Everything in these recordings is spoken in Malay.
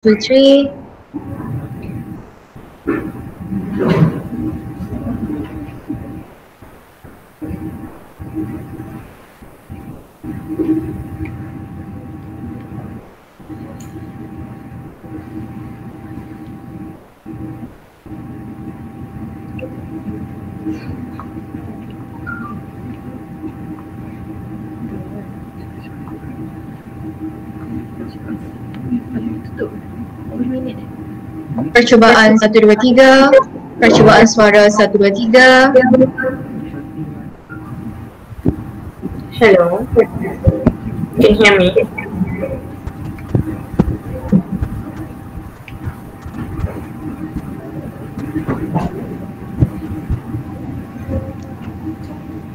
Putri. Percubaan 1, 2, 3. Percubaan suara 1, 2, 3. Hello, can you hear me?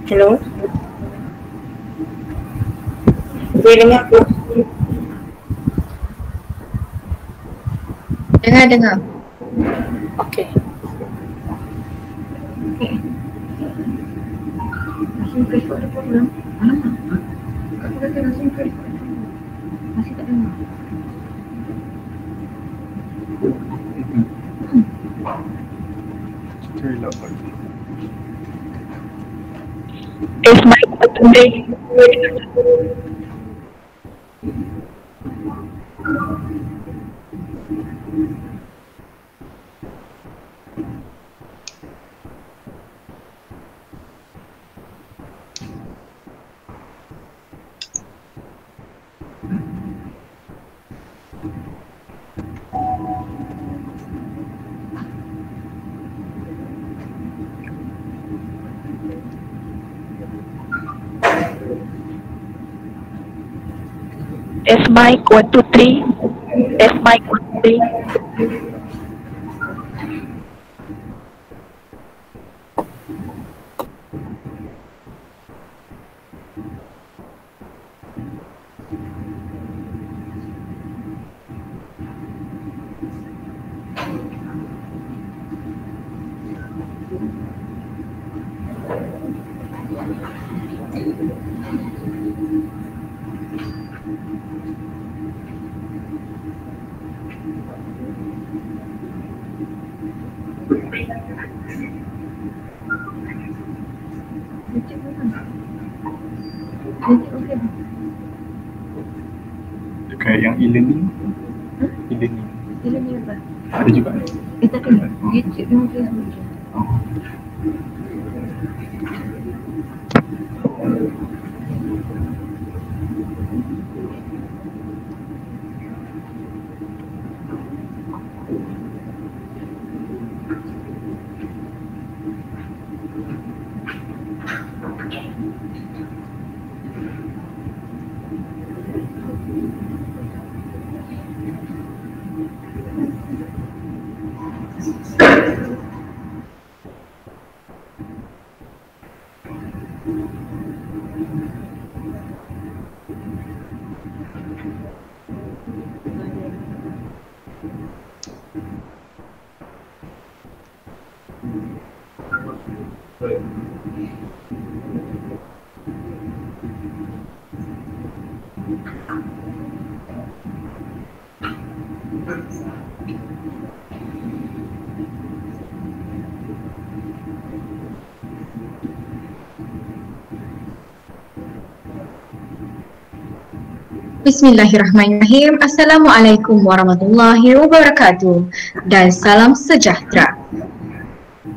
Hello, boleh dengar aku? Dengar. Okay. Is my today? Is mic 1, 2, 3? Is mic 1, 2, 3? Dekat yang e-learning. E-learning. E-learning apa? Ada juga. Tak ada. YouTube dan Facebook je. Bismillahirrahmanirrahim. Assalamualaikum warahmatullahi wabarakatuh dan salam sejahtera.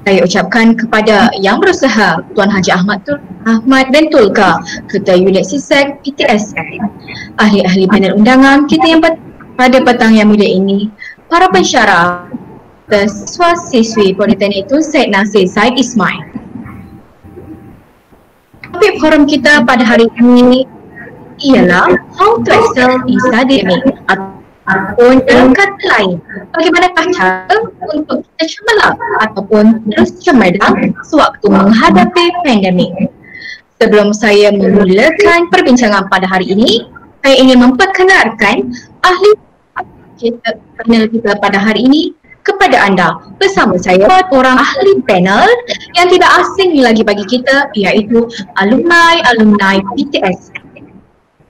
Saya ucapkan kepada Yang Berusaha Tuan Haji Ahmad bin Tulka, Ketua Unit Sisek PTSN, ahli-ahli panel undangan kita yang pada petang yang mulia ini, para pensyarah dan siswa-siswi Politeknik Tun Syed Nasir Said Ismail. Topik forum kita pada hari ini ialah how to excel in academic, ataupun dalam kata lain, bagaimanakah cara untuk kita cemerlang ataupun terus cemerlang sewaktu menghadapi pandemik. Sebelum saya memulakan perbincangan pada hari ini, saya ingin memperkenalkan ahli kita, panel kita pada hari ini kepada anda. Bersama saya orang ahli panel yang tidak asing lagi bagi kita, iaitu alumni BTS.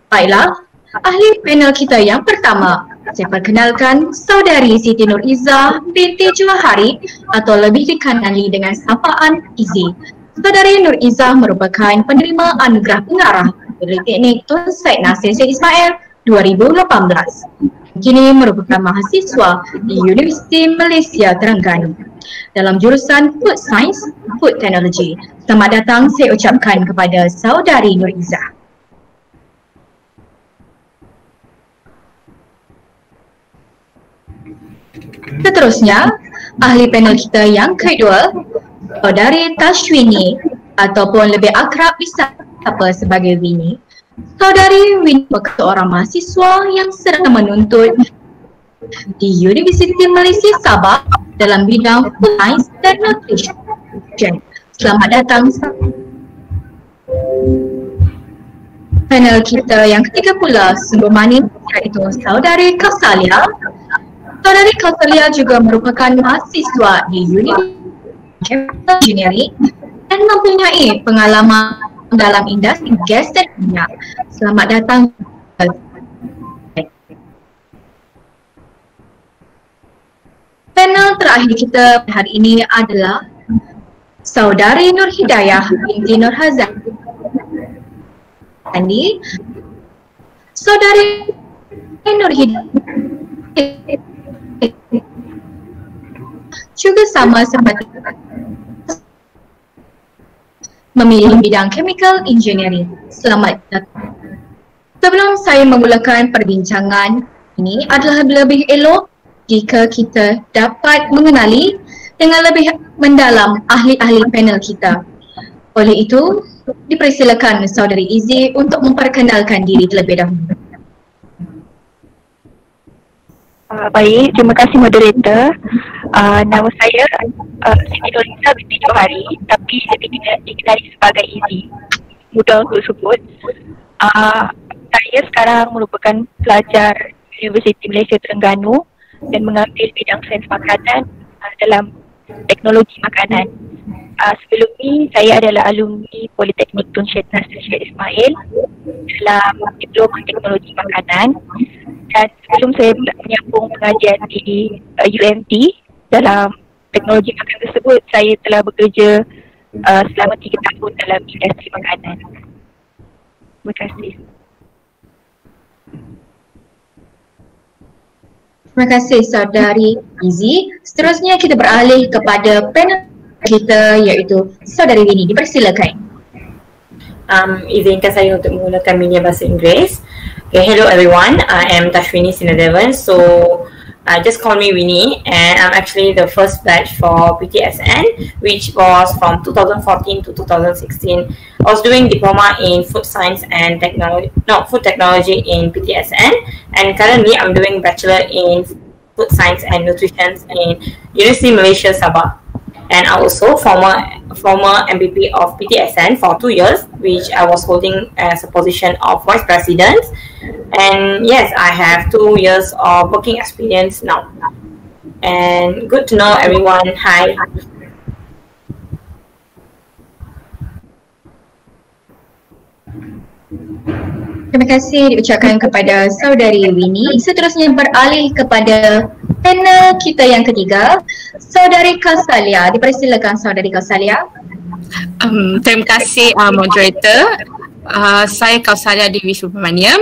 Baiklah, ahli panel kita yang pertama saya perkenalkan Saudari Siti Nurizzah binti Johari atau lebih dikenali dengan sapaan Izzy. Saudari Nurizzah merupakan penerima anugerah pengarah Politeknik Tun Said Nasir Syed Ismail 2018. Kini merupakan mahasiswa di Universiti Malaysia Terengganu dalam jurusan Food Science, Food Technology. Selamat datang saya ucapkan kepada Saudari Nurizzah. Seterusnya, ahli panel kita yang kedua, Saudari Tashwini ataupun lebih akrab disapa sebagai Winnie. Saudari Winnie merupakan seorang mahasiswa yang sedang menuntut di Universiti Malaysia Sabah dalam bidang Food Science dan Nutrition. Selamat datang. Panel kita yang ketiga pula sungguh manis, iaitu Saudari Kausalia. Saudari Kausalia juga merupakan mahasiswa di Universiti Engineering dan mempunyai pengalaman dalam industri gas dan minyak. Selamat datang. Panel terakhir kita hari ini adalah Saudari Nur Hidayah binti Nur Hazan. Saudari Nur Hidayah juga sama seperti memilih bidang chemical engineering. Selamat datang. Sebelum saya memulakan perbincangan ini, adalah lebih elok jika kita dapat mengenali dengan lebih mendalam ahli-ahli panel kita. Oleh itu, dipersilakan Saudari Izzy untuk memperkenalkan diri terlebih dahulu. Baik, terima kasih moderator. Nama saya Siti Nurizzah binti Johari, tapi lebih dikenali sebagai Izzy. Mudah untuk sebut. Saya sekarang merupakan pelajar Universiti Malaysia Terengganu dan mengambil bidang sains makanan dalam teknologi makanan. Sebelum ini saya adalah alumni Politeknik Tun Said Nasir Syed Ismail dalam diploma teknologi makanan. Dan sebelum saya menyambung pengajian di UMT dalam teknologi makanan tersebut, saya telah bekerja selama 3 tahun dalam industri makanan. Terima kasih. Terima kasih Saudari Izzy. Seterusnya kita beralih kepada panel kita iaitu Saudari Winnie. Dipersilakan. Izinkan saya untuk menggunakan media bahasa Inggeris. Okay, hello everyone. I am Tashwini Sinadevan. So, just call me Winnie, and I'm actually the first batch for PTSN, which was from 2014 to 2016. I was doing diploma in food science and food technology in PTSN, and currently I'm doing bachelor in food science and nutrition in Universiti Malaysia Sabah. And I also former MVP of PTSN for 2 years, which I was holding as a position of vice president. And yes, I have 2 years of working experience now. And good to know everyone. Hi. Terima kasih diucapkan kepada Saudari Winnie. Seterusnya beralih kepada panel kita yang ketiga, Saudari Kausalia. Dipersilakan Saudari Kausalia. Terima kasih moderator. Saya Kausalia Dewi Subramaniam.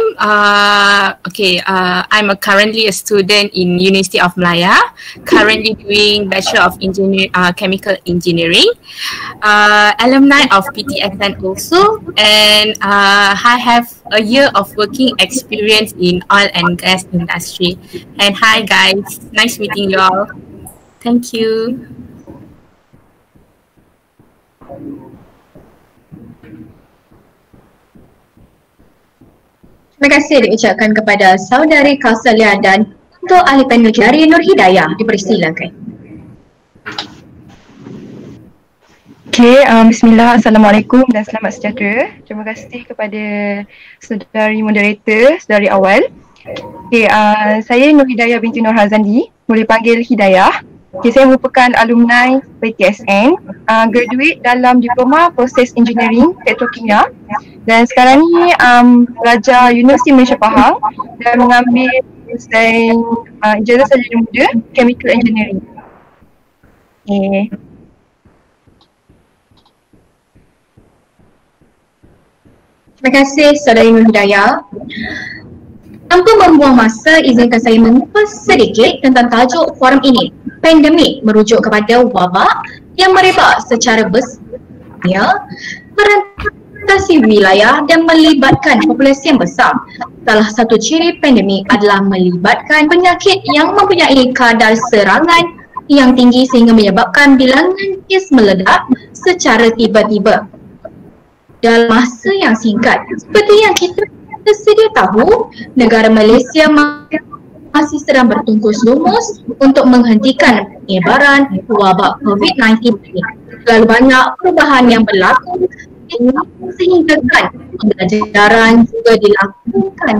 I'm currently a student in University of Malaya, currently doing Bachelor of Chemical Engineering, alumni of PTSN also, and I have a year of working experience in oil and gas industry. And hi guys, nice meeting you all. Thank you. Terima kasih diucapkan kepada Saudari Kausalia dan untuk ahli panel dari Nur Hidayah. Dipersilakan. Bismillah, Assalamualaikum dan selamat sejahtera. Terima kasih kepada saudari moderator dari awal. Saya Nur Hidayah binti Nur Hazandi, boleh panggil Hidayah. Saya merupakan alumni PTSN, graduate dalam Diploma Process Engineering Petrokimia dan sekarang ni pelajar Universiti Malaysia Pahang dan mengambil lulusan ijazah sarjana muda Chemical Engineering. Okay. Terima kasih Saudari Nur Hidayah. Tanpa membuang masa, izinkan saya mengupas sedikit tentang tajuk forum ini. Pandemik merujuk kepada wabak yang merebak secara besar, merantasi wilayah dan melibatkan populasi yang besar. Salah satu ciri pandemik adalah melibatkan penyakit yang mempunyai kadar serangan yang tinggi sehingga menyebabkan bilangan kes meledak secara tiba-tiba dalam masa yang singkat. Seperti yang kita sedia tahu, negara Malaysia masih sedang bertungkus lumus untuk menghentikan penyebaran wabak COVID-19 ini. Terlalu banyak perubahan yang berlaku sehingga pembelajaran juga dilakukan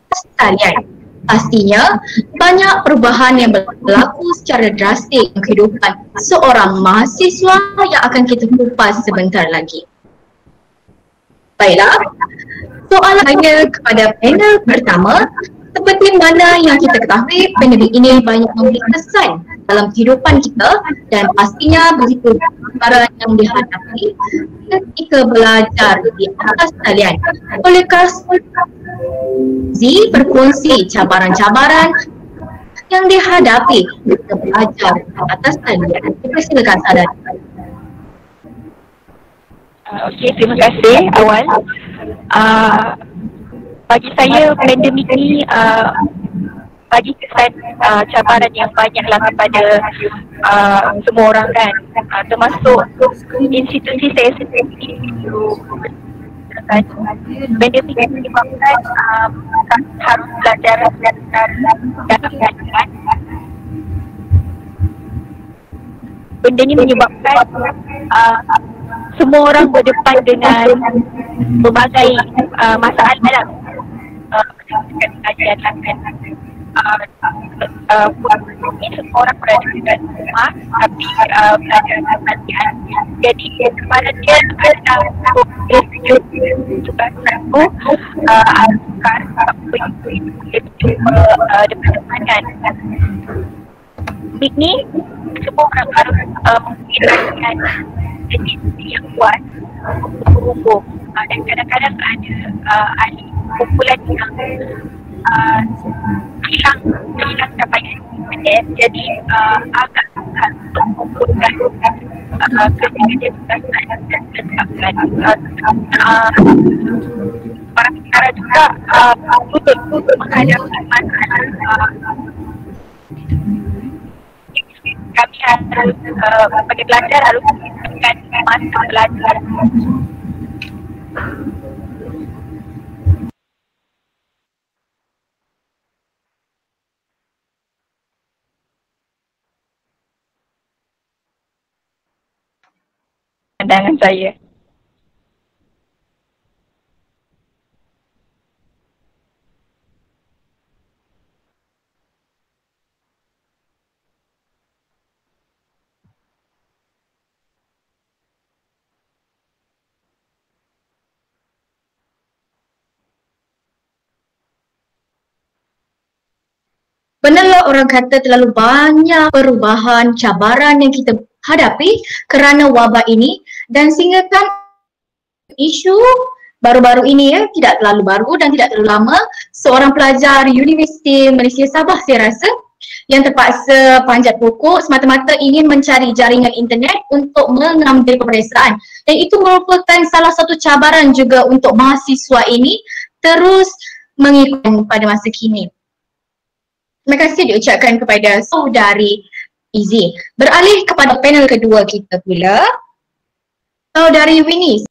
sekalian. Pastinya, banyak perubahan yang berlaku secara drastik dalam kehidupan seorang mahasiswa yang akan kita kupas sebentar lagi. Baiklah, soalan saya kepada panel pertama, seperti mana yang kita ketahui, pandemik ini banyak memberi kesan dalam kehidupan kita dan pastinya begitu cabaran yang dihadapi ketika belajar di atas talian. Bolehkah Z berkongsi cabaran-cabaran yang dihadapi ketika belajar di atas talian? Silakan Sadari. Okey, terima kasih Awal. Bagi saya pandemik ni bagi kesan cabaran yang banyaklah kepada semua orang kan, termasuk institusi saya sendiri. Pandemik ini menyebabkan harus belajar dalam keadaan. Benda ini menyebabkan semua orang berdepan dengan berbagai masalah dalam kajian lakukan. Semua orang berada di rumah tapi belajar dalam kajian. Jadi kepada dia adalah juga satu akan depan-depan kan. Ini semua orang harus menggunakan institusi yang kuat untuk berhubung dan kadang-kadang ada ahli kumpulan yang hilang capaian independen, jadi agak susah untuk mengumpulkan kerja-kerja tugasan dan tetapkan para pencara juga untuk menghadapi masalah. Kami harus sebagai pelajar harus menentukan masa belajar. Pandangan saya. Benarlah orang kata terlalu banyak perubahan, cabaran yang kita hadapi kerana wabak ini dan sehinggakan isu baru-baru ini tidak terlalu baru dan tidak terlalu lama, seorang pelajar Universiti Malaysia Sabah saya rasa yang terpaksa panjat pokok semata-mata ingin mencari jaringan internet untuk mengambil peperiksaan, dan itu merupakan salah satu cabaran juga untuk mahasiswa ini terus mengikut pada masa kini. Terima kasih diucapkan kepada Saudari Izzy. Beralih kepada panel kedua kita pula, Saudari Winnie.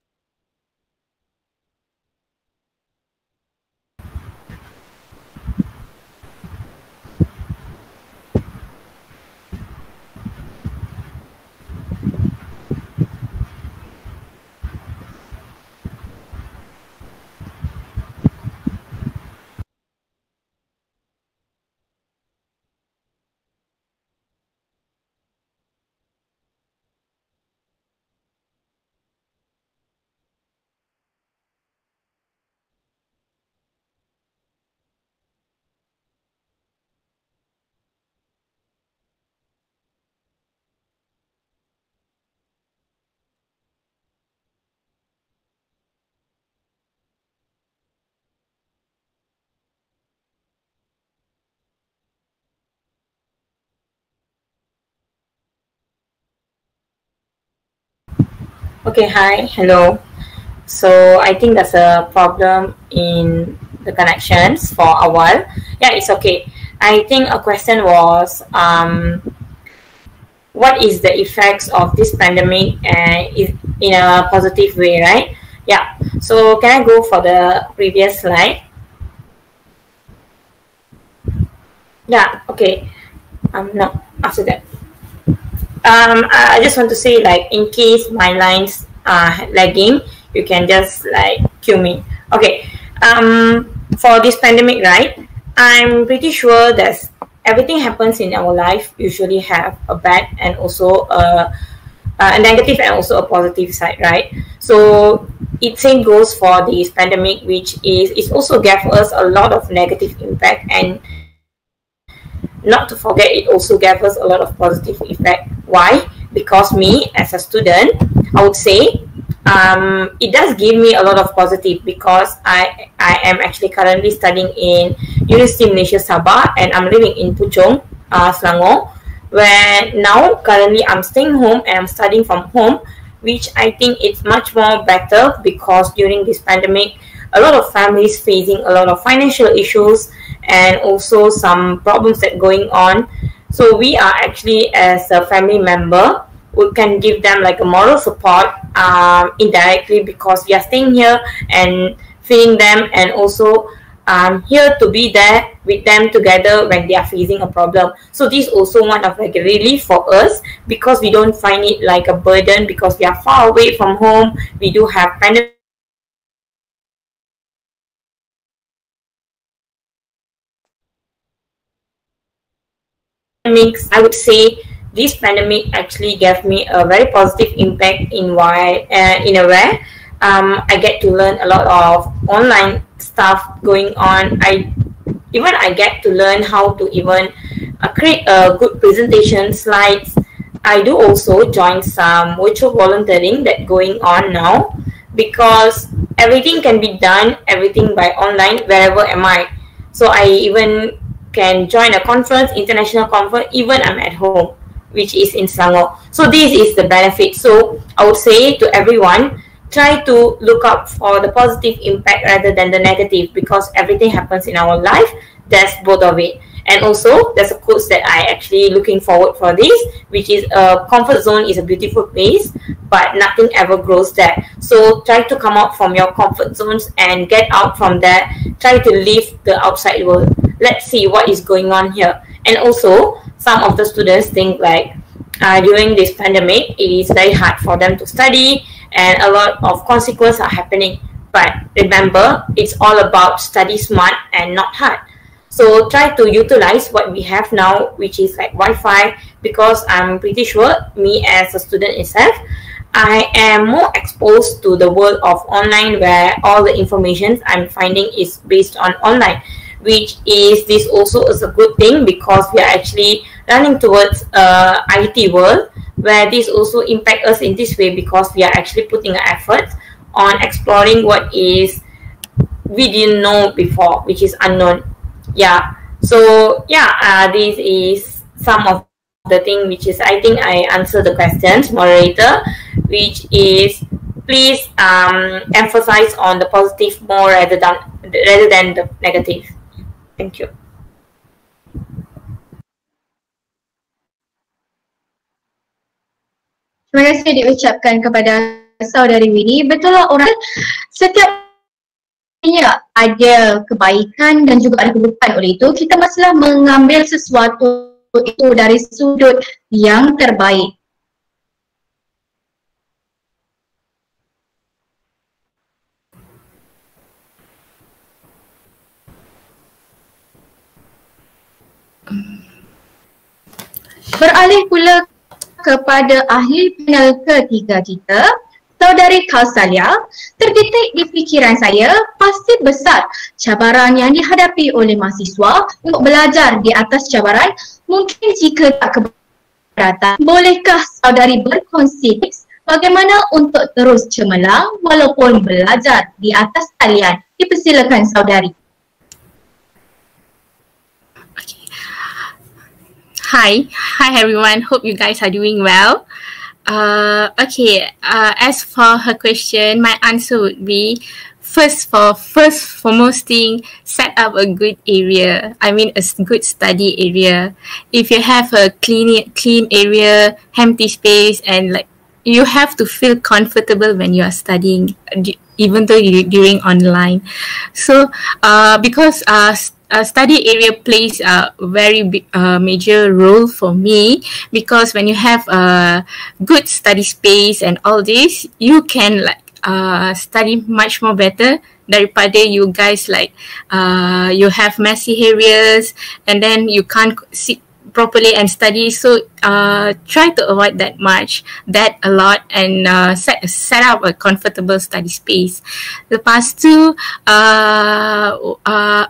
Okay, hi, hello. So I think there's a problem in the connections for a while. Yeah, it's okay. I think a question was what is the effects of this pandemic in a positive way, right? Yeah. So can I go for the previous slide? Yeah. Okay. No. After that. I just want to say, like, in case my lines are lagging, you can just like cue me. Okay. For this pandemic, right? I'm pretty sure that everything happens in our life usually have a bad and also a negative and also a positive side, right? So it same goes for this pandemic, which is it also gave us a lot of negative impact, and not to forget, it also gave us a lot of positive effect. Why? Because me as a student, I would say it does give me a lot of positive, because I am actually currently studying in University Malaysia Sabah, and I'm living in Puchong, Selangor, where now currently I'm staying home and I'm studying from home, which I think it's much more better, because during this pandemic, a lot of families facing a lot of financial issues and also some problems that going on. So we are actually, as a family member, we can give them like a moral support indirectly, because we are staying here and feeding them, and also here to be there with them together when they are facing a problem. So this is also one of like a relief for us, because we don't find it like a burden, because we are far away from home. We do have pandemic. I would say this pandemic actually gave me a very positive impact in a way I get to learn a lot of online stuff going on. I get to learn how to even create a good presentation slides. I do also join some virtual volunteering that going on now, because everything can be done everything by online wherever am I. So I even can join a conference, international conference, even I'm at home, which is in Selangor. So this is the benefit. So I would say to everyone, try to look up for the positive impact rather than the negative, because everything happens in our life. There's both of it. And also, there's a quote that I actually looking forward for this, which is a comfort zone is a beautiful place, but nothing ever grows there. So try to come out from your comfort zones and get out from there. Try to leave the outside world. Let's see what is going on here. And also, some of the students think like during this pandemic, it is very hard for them to study, and a lot of consequences are happening. But remember, it's all about study smart and not hard. So try to utilize what we have now, which is like Wi-Fi, because I'm pretty sure me as a student itself, I am more exposed to the world of online, where all the information I'm finding is based on online, which is this also is a good thing, because we are actually running towards IT world, where this also impact us in this way, because we are actually putting an effort on exploring what is we didn't know before, which is unknown. Yeah. So yeah, this is some of the thing which is, I think I answered the questions, moderator, which is please emphasize on the positive more rather than the negative. Thank you. Terima kasih diucapkan kepada saudari Winnie. Betul lah, orang setiap ada kebaikan dan juga ada keburukan. Oleh itu, kita mestilah mengambil sesuatu itu dari sudut yang terbaik. Beralih pula kepada ahli panel ketiga kita, Saudari Kausalia. Terdetik di fikiran saya, pasti besar cabaran yang dihadapi oleh mahasiswa untuk belajar di atas cabaran. Mungkin jika tak keberatan, bolehkah saudari berkongsi tips bagaimana untuk terus cemerlang walaupun belajar di atas talian? Dipersilakan saudari. Hi everyone. Hope you guys are doing well. Okay. As for her question, my answer would be first foremost thing, set up a good area. I mean, a good study area. If you have a clean area, empty space, and like you have to feel comfortable when you are studying, even though you during online. So, because a study area plays a very big, major role for me, because when you have a good study space and all this, you can like study much more better daripada you guys like you have messy areas and then you can't sit properly and study. So try to avoid that a lot, and set up a comfortable study space. Lepas tu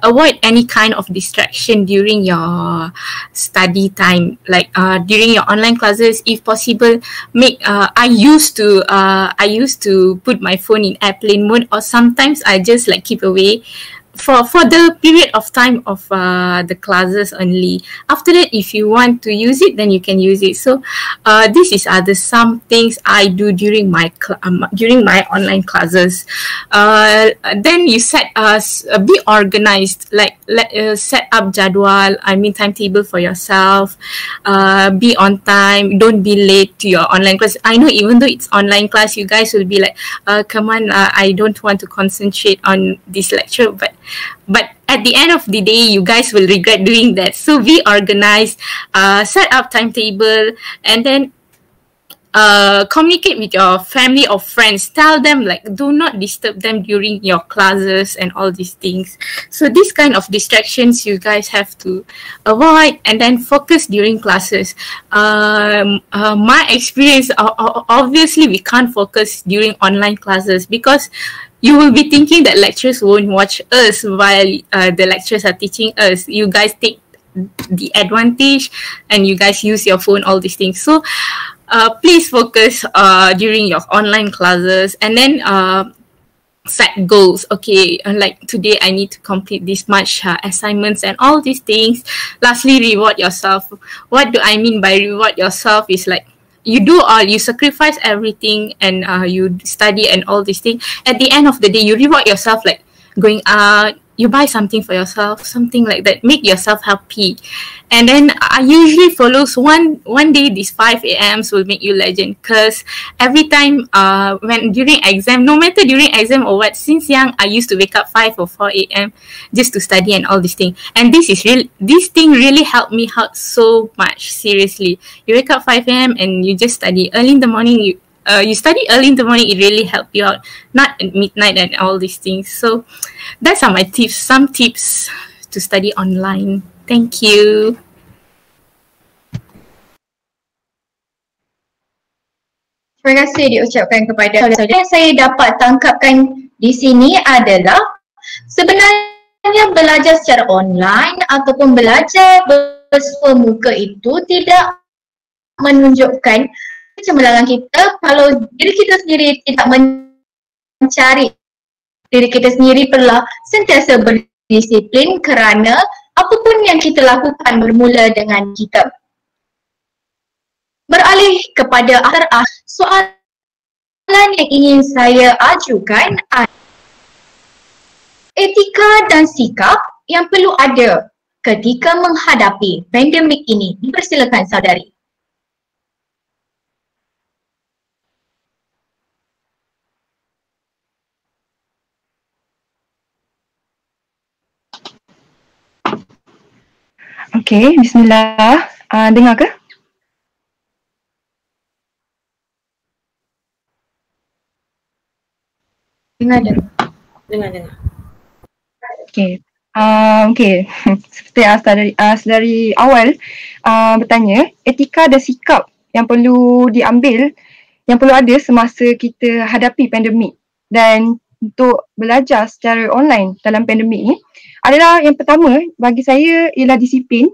avoid any kind of distraction during your study time, like during your online classes. If possible, I used to put my phone in airplane mode, or sometimes I just like keep away for the period of time of the classes only. After that, if you want to use it, then you can use it. So this is some things I do during my online classes. Then you be organized, like set up jadwal, I mean timetable for yourself. Be on time, don't be late to your online class. I know even though it's online class, you guys will be like, come on, I don't want to concentrate on this lecture, but at the end of the day, you guys will regret doing that. So be organized, set up timetable, and then communicate with your family or friends. Tell them like do not disturb them during your classes and all these things. So this kind of distractions you guys have to avoid, and then focus during classes. My experience, obviously we can't focus during online classes because you will be thinking that lecturers won't watch us while the lecturers are teaching us. You guys take the advantage and you guys use your phone, all these things. So please focus during your online classes, and then set goals. Okay, like today I need to complete this much assignments and all these things. Lastly, reward yourself. What do I mean by reward yourself is like you sacrifice everything and you study and all these things. At the end of the day, you reward yourself, like going out, you buy something for yourself, something like that, make yourself happy. And then I usually follows one day these 5 a.m.s will make you legend, because every time when during exam, no matter during exam or what, since young I used to wake up 5 or 4 a.m. just to study and all these things. And this thing really helped me out so much, seriously. You wake up 5 a.m. and you just study early in the morning. You study early in the morning, it really helped you out, not at midnight and all these things. So that's my tips, some tips to study online. Thank you. Terima kasih diucapkan kepada saudara. Yang saya dapat tangkapkan di sini adalah sebenarnya belajar secara online ataupun belajar bersua muka itu tidak menunjukkan kecemerlangan kita kalau diri kita sendiri tidak mencari diri kita sendiri perlu sentiasa berdisiplin, kerana apapun yang kita lakukan bermula dengan kita. Beralih kepada soalan yang ingin saya ajukan adalah etika dan sikap yang perlu ada ketika menghadapi pandemik ini. Dipersilakan saudari. Okay, bismillah. Dengar ke? Dengar. Okay. Okay. Seperti dari awal bertanya, etika dan sikap yang perlu diambil, yang perlu ada semasa kita hadapi pandemik dan untuk belajar secara online dalam pandemik ini adalah, yang pertama bagi saya ialah disiplin.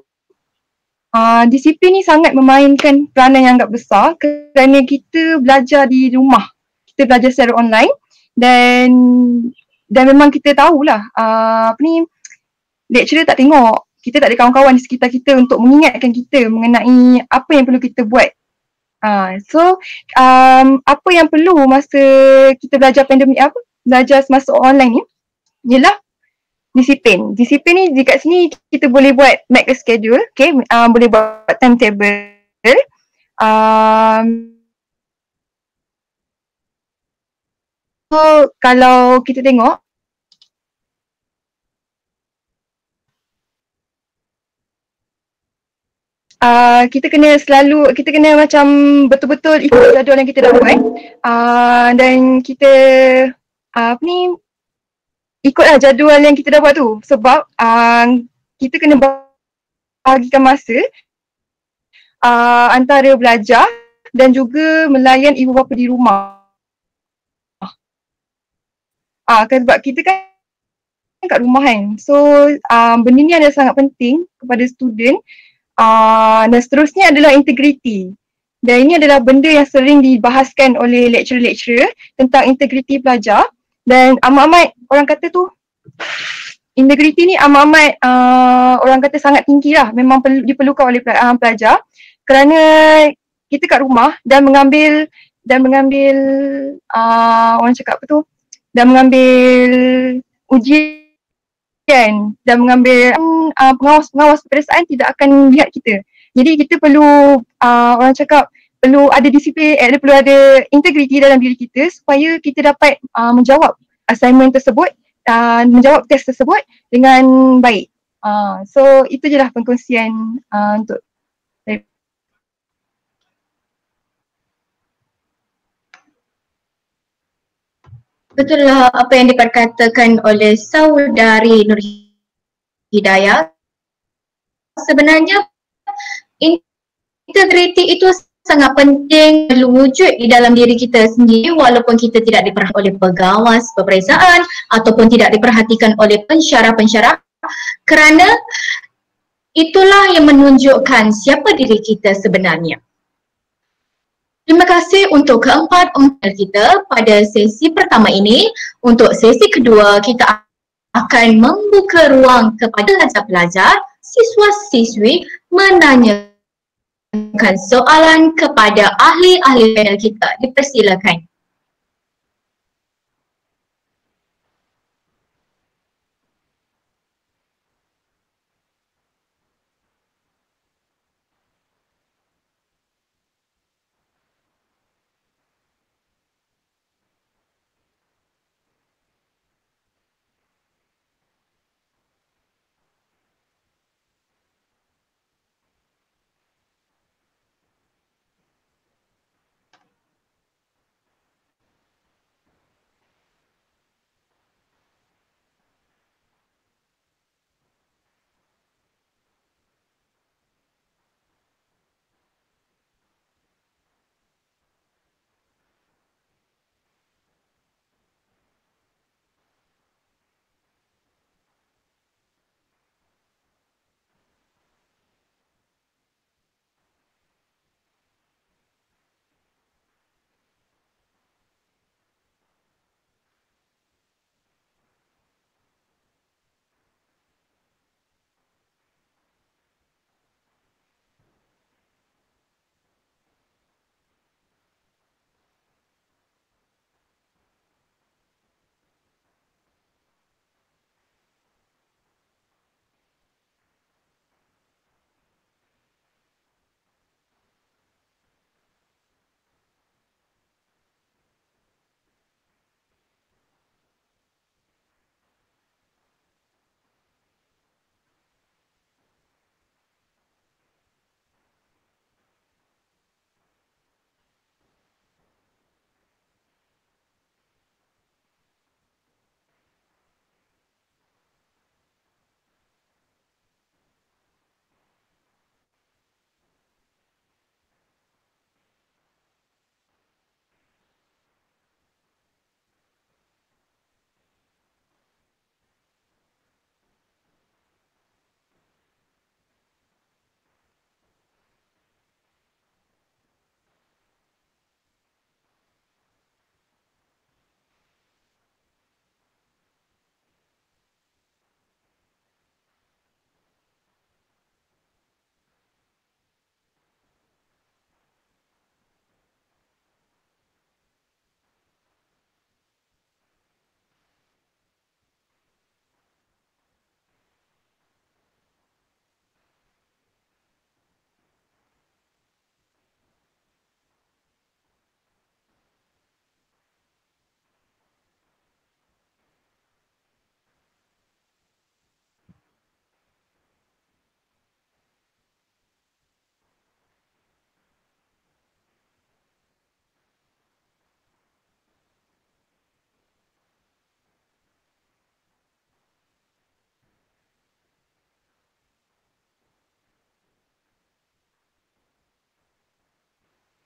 Disiplin ni sangat memainkan peranan yang agak besar kerana kita belajar di rumah, kita belajar secara online dan memang kita tahulah lecturer tak tengok, kita tak ada kawan-kawan di sekitar kita untuk mengingatkan kita mengenai apa yang perlu kita buat So apa yang perlu masa kita belajar pandemik belajar semasa online ni ialah disiplin. Disiplin ni dekat sini kita boleh buat make a schedule, okay? Boleh buat timetable. So kalau kita tengok kita kena macam betul-betul ikut jadual yang kita dah buat, dan kita ikutlah jadual yang kita dah buat tu, sebab kita kena bahagikan masa antara belajar dan juga melayan ibu bapa di rumah. Sebab kita kan kat rumah kan, so benda ni adalah sangat penting kepada student. Dan seterusnya adalah integriti. Dan ini adalah benda yang sering dibahaskan oleh lecturer-lecturer tentang integriti pelajar. Dan amat-amat orang kata tu, integriti ni amat-amat orang kata sangat tinggi lah. Memang diperlukan oleh pelajar kerana kita kat rumah dan mengambil orang cakap apa tu, dan mengambil ujian dan mengambil pengawas peperiksaan tidak akan lihat kita. Jadi kita perlu orang cakap perlu ada disiplin, perlu ada integriti dalam diri kita supaya kita dapat menjawab assignment tersebut, menjawab test tersebut dengan baik. So itu je lah perkongsian untuk Betul lah apa yang diperkatakan oleh saudari Nur Hidayah. Sebenarnya integriti itu sangat penting, perlu wujud di dalam diri kita sendiri walaupun kita tidak diperhatikan oleh pengawas peperiksaan ataupun tidak diperhatikan oleh pensyarah-pensyarah, kerana itulah yang menunjukkan siapa diri kita sebenarnya. Terima kasih untuk keempat pemateri kita pada sesi pertama ini. Untuk sesi kedua, kita akan membuka ruang kepada pelajar-pelajar, siswa-siswi menanyakan soalan kepada ahli-ahli panel kita. Dipersilakan.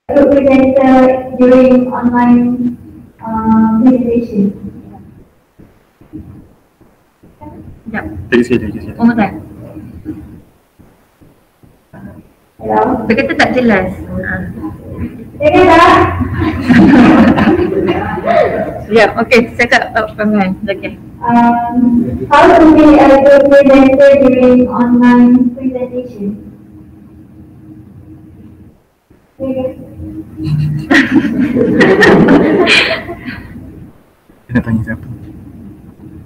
good presenter during online presentation. Lagi sikit. One more time. Hello? Dia kata tak jelas. Dengar tak? Ya, okey. Cakap pelan. Okay. How to be a good presenter during online presentation? Dia nak tanya siapa?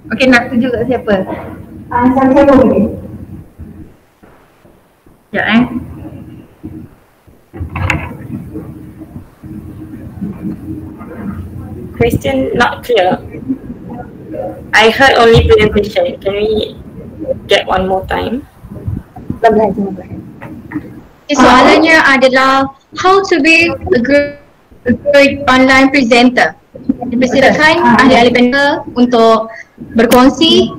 Okey, nak tunjuk kat siapa? Siapa boleh? Sekejap Question not clear. I heard only presentation. Can we get one more time? Soalannya adalah how to be a good online presenter. Dipersilakan ahli-ahli panel untuk berkongsi.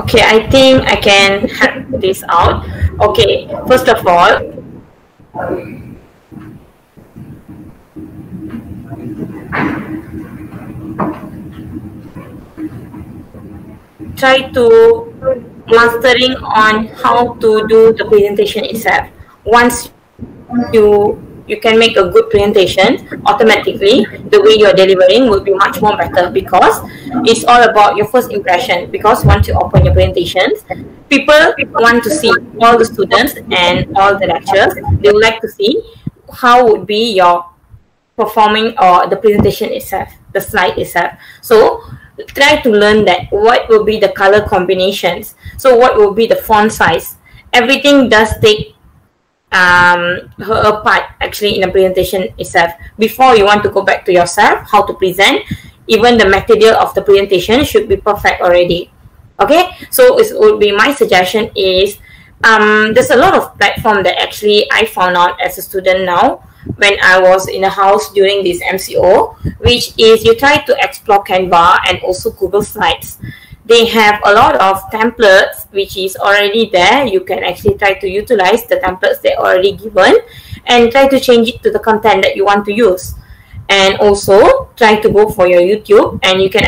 Okay, I think I can help this out. Okay, first of all, try to mastering on how to do the presentation itself. Once you can make a good presentation, automatically the way you're delivering will be much more better, because it's all about your first impression. Because once you open your presentations, people want to see, all the students and all the lecturers, they would like to see how would be your performing or the presentation itself, the slide itself. So try to learn that what will be the color combinations, so what will be the font size. Everything does take her part actually in the presentation itself. Before you want to go back to yourself, how to present, even the material of the presentation should be perfect already. Okay, so it would be my suggestion is there's a lot of platform that actually I found out as a student now when I was in a house during this MCO, which is you try to explore Canva and also Google Slides. They have a lot of templates which is already there. You can actually try to utilize the templates they already given and try to change it to the content that you want to use. And also try to go for your YouTube, and you can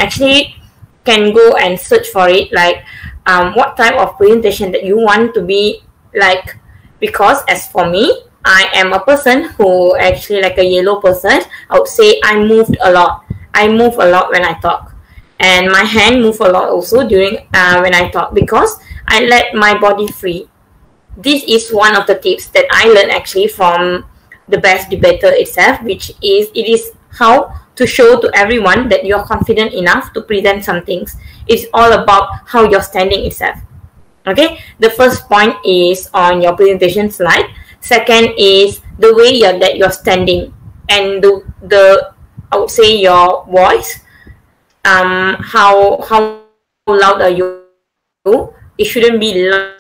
go and search for it, like what type of presentation that you want to be like. Because as for me, I am a person who actually like a yellow person. I would say I moved a lot. I move a lot when I talk, and my hand move a lot also during when I talk, because I let my body free. This is one of the tips that I learned actually from the best debater itself, which is it is how to show to everyone that you're confident enough to present some things. It's all about how you're standing itself. Okay, the first point is on your presentation slide. Second is the way that you're standing, and the I would say your voice. How loud are you? It shouldn't be loud.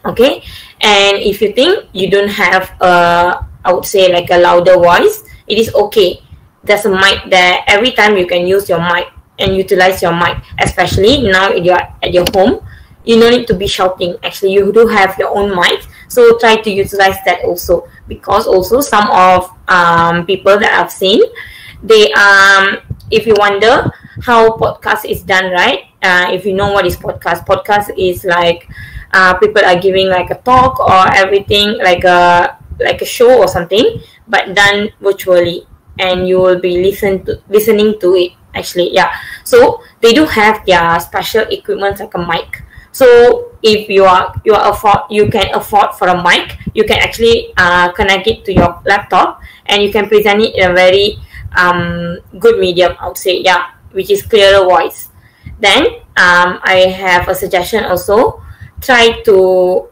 Okay, and if you think you don't have I would say like a louder voice, it is okay. There's a mic there. Every time you can use your mic and utilize your mic, especially now if you're at your home. You don't need to be shouting. Actually, you do have your own mic, so try to utilize that also. Because also some of people that I've seen, they if you wonder how podcast is done, right? If you know what is podcast is like people are giving like a talk or everything, like a show or something, but done virtually, and you will be listening to it actually. Yeah, so they do have their special equipment like a mic. So if you can afford for a mic, you can actually connect it to your laptop, and you can present it in a very good medium, I would say, yeah, which is clearer voice. Then I have a suggestion also. Try to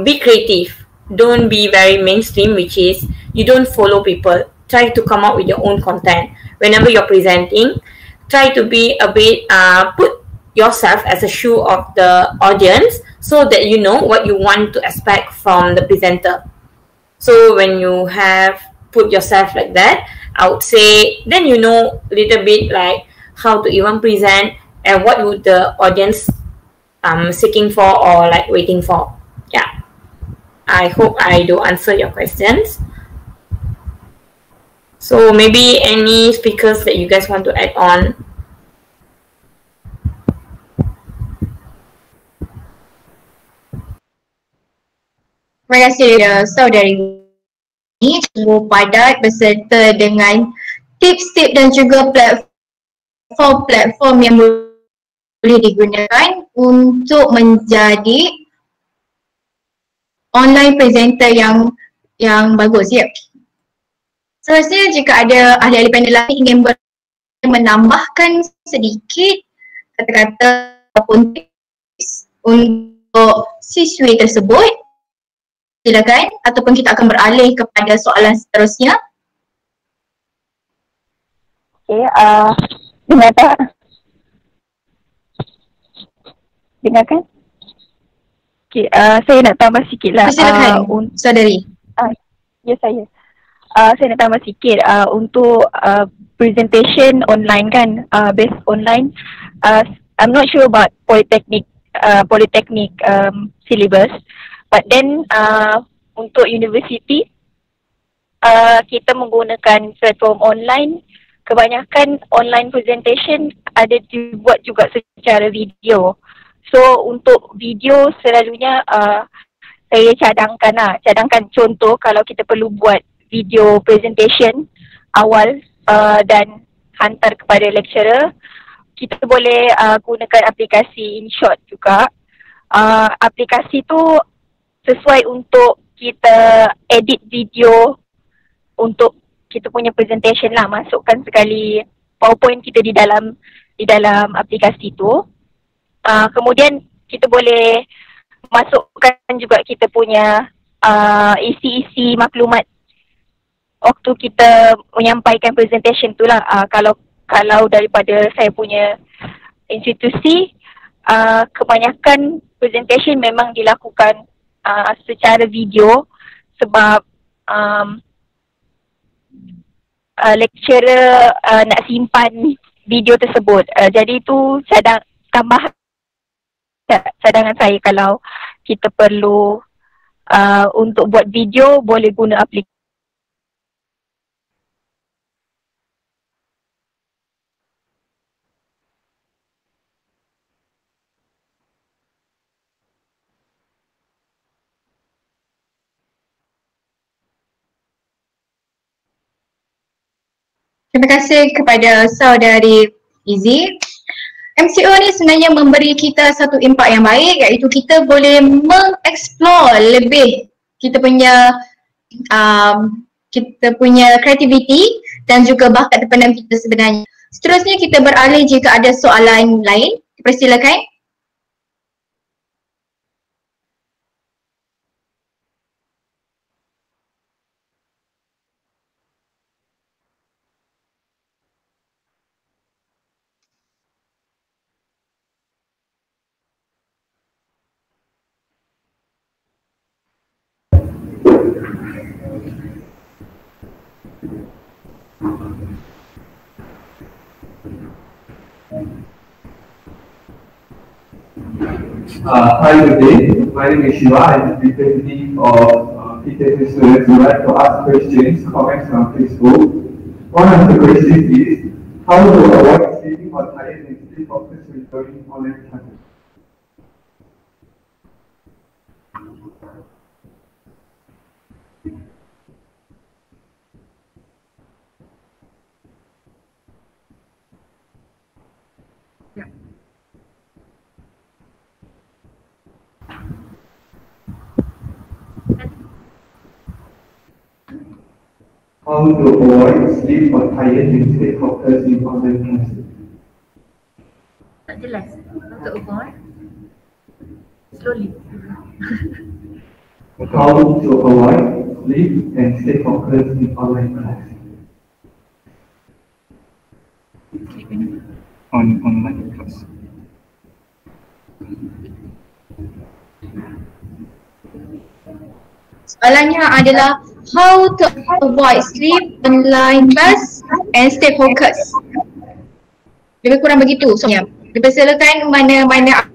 be creative. Don't be very mainstream, which is you don't follow people. Try to come up with your own content. Whenever you're presenting, try to be a bit put yourself as a shoe of the audience, so that you know what you want to expect from the presenter. So when you have put yourself like that, I would say then you know a little bit like how to even present and what would the audience seeking for or like waiting for. Yeah. I hope I do answer your questions. So maybe any speakers that you guys want to add on? Terima kasih saudari ini cukup padat berserta dengan tips-tips dan juga platform yang boleh digunakan untuk menjadi online presenter yang bagus, ya. Seterusnya, jika ada ahli-ahli panel lain ingin menambahkan sedikit kata-kata ataupun tips untuk siswi tersebut, silakan, ataupun kita akan beralih kepada soalan seterusnya. Okay, dengar tak? Dengar kan? Okay, saya nak tambah sikit lah. Silakan, saudari. Ya, saya. Saya nak tambah sikit untuk presentation online kan, based online. I'm not sure about polytechnic syllabus, but then untuk university kita menggunakan platform online. Kebanyakan online presentation ada dibuat juga secara video. So untuk video selalunya saya cadangkan contoh kalau kita perlu buat video presentation awal dan hantar kepada lecturer, kita boleh gunakan aplikasi InShot juga. Aplikasi tu sesuai untuk kita edit video untuk kita punya presentation lah, masukkan sekali PowerPoint kita di dalam aplikasi tu. Kemudian kita boleh masukkan juga kita punya isi-isi maklumat waktu kita menyampaikan presentation tu lah. Kalau daripada saya punya institusi, kebanyakan presentation memang dilakukan secara video sebab lecturer nak simpan video tersebut. Jadi itu cadangan saya kalau kita perlu untuk buat video boleh guna aplikasi. Terima kasih kepada saudari Izzy. MCO ni sebenarnya memberi kita satu impak yang baik, iaitu kita boleh mengeksplor lebih kita punya kreativiti dan juga bakat terpendam kita sebenarnya. Seterusnya kita beralih jika ada soalan lain. Persilakan. Hi, good day. My name is Shiva. I'm the representative of PTSD students who like to ask questions, comments on Facebook. One of the questions is, how to avoid sleeping or tired and stay focused when learning online classes? How to avoid sleep or tired and stay focused in online classes? Tak jelas. How to avoid? Slowly. How to avoid sleep and stay focused in online classes? Online class. Soalannya adalah how to avoid sleep, online class and stay focused. Lebih kurang begitu soalnya. Dipersilakan mana-mana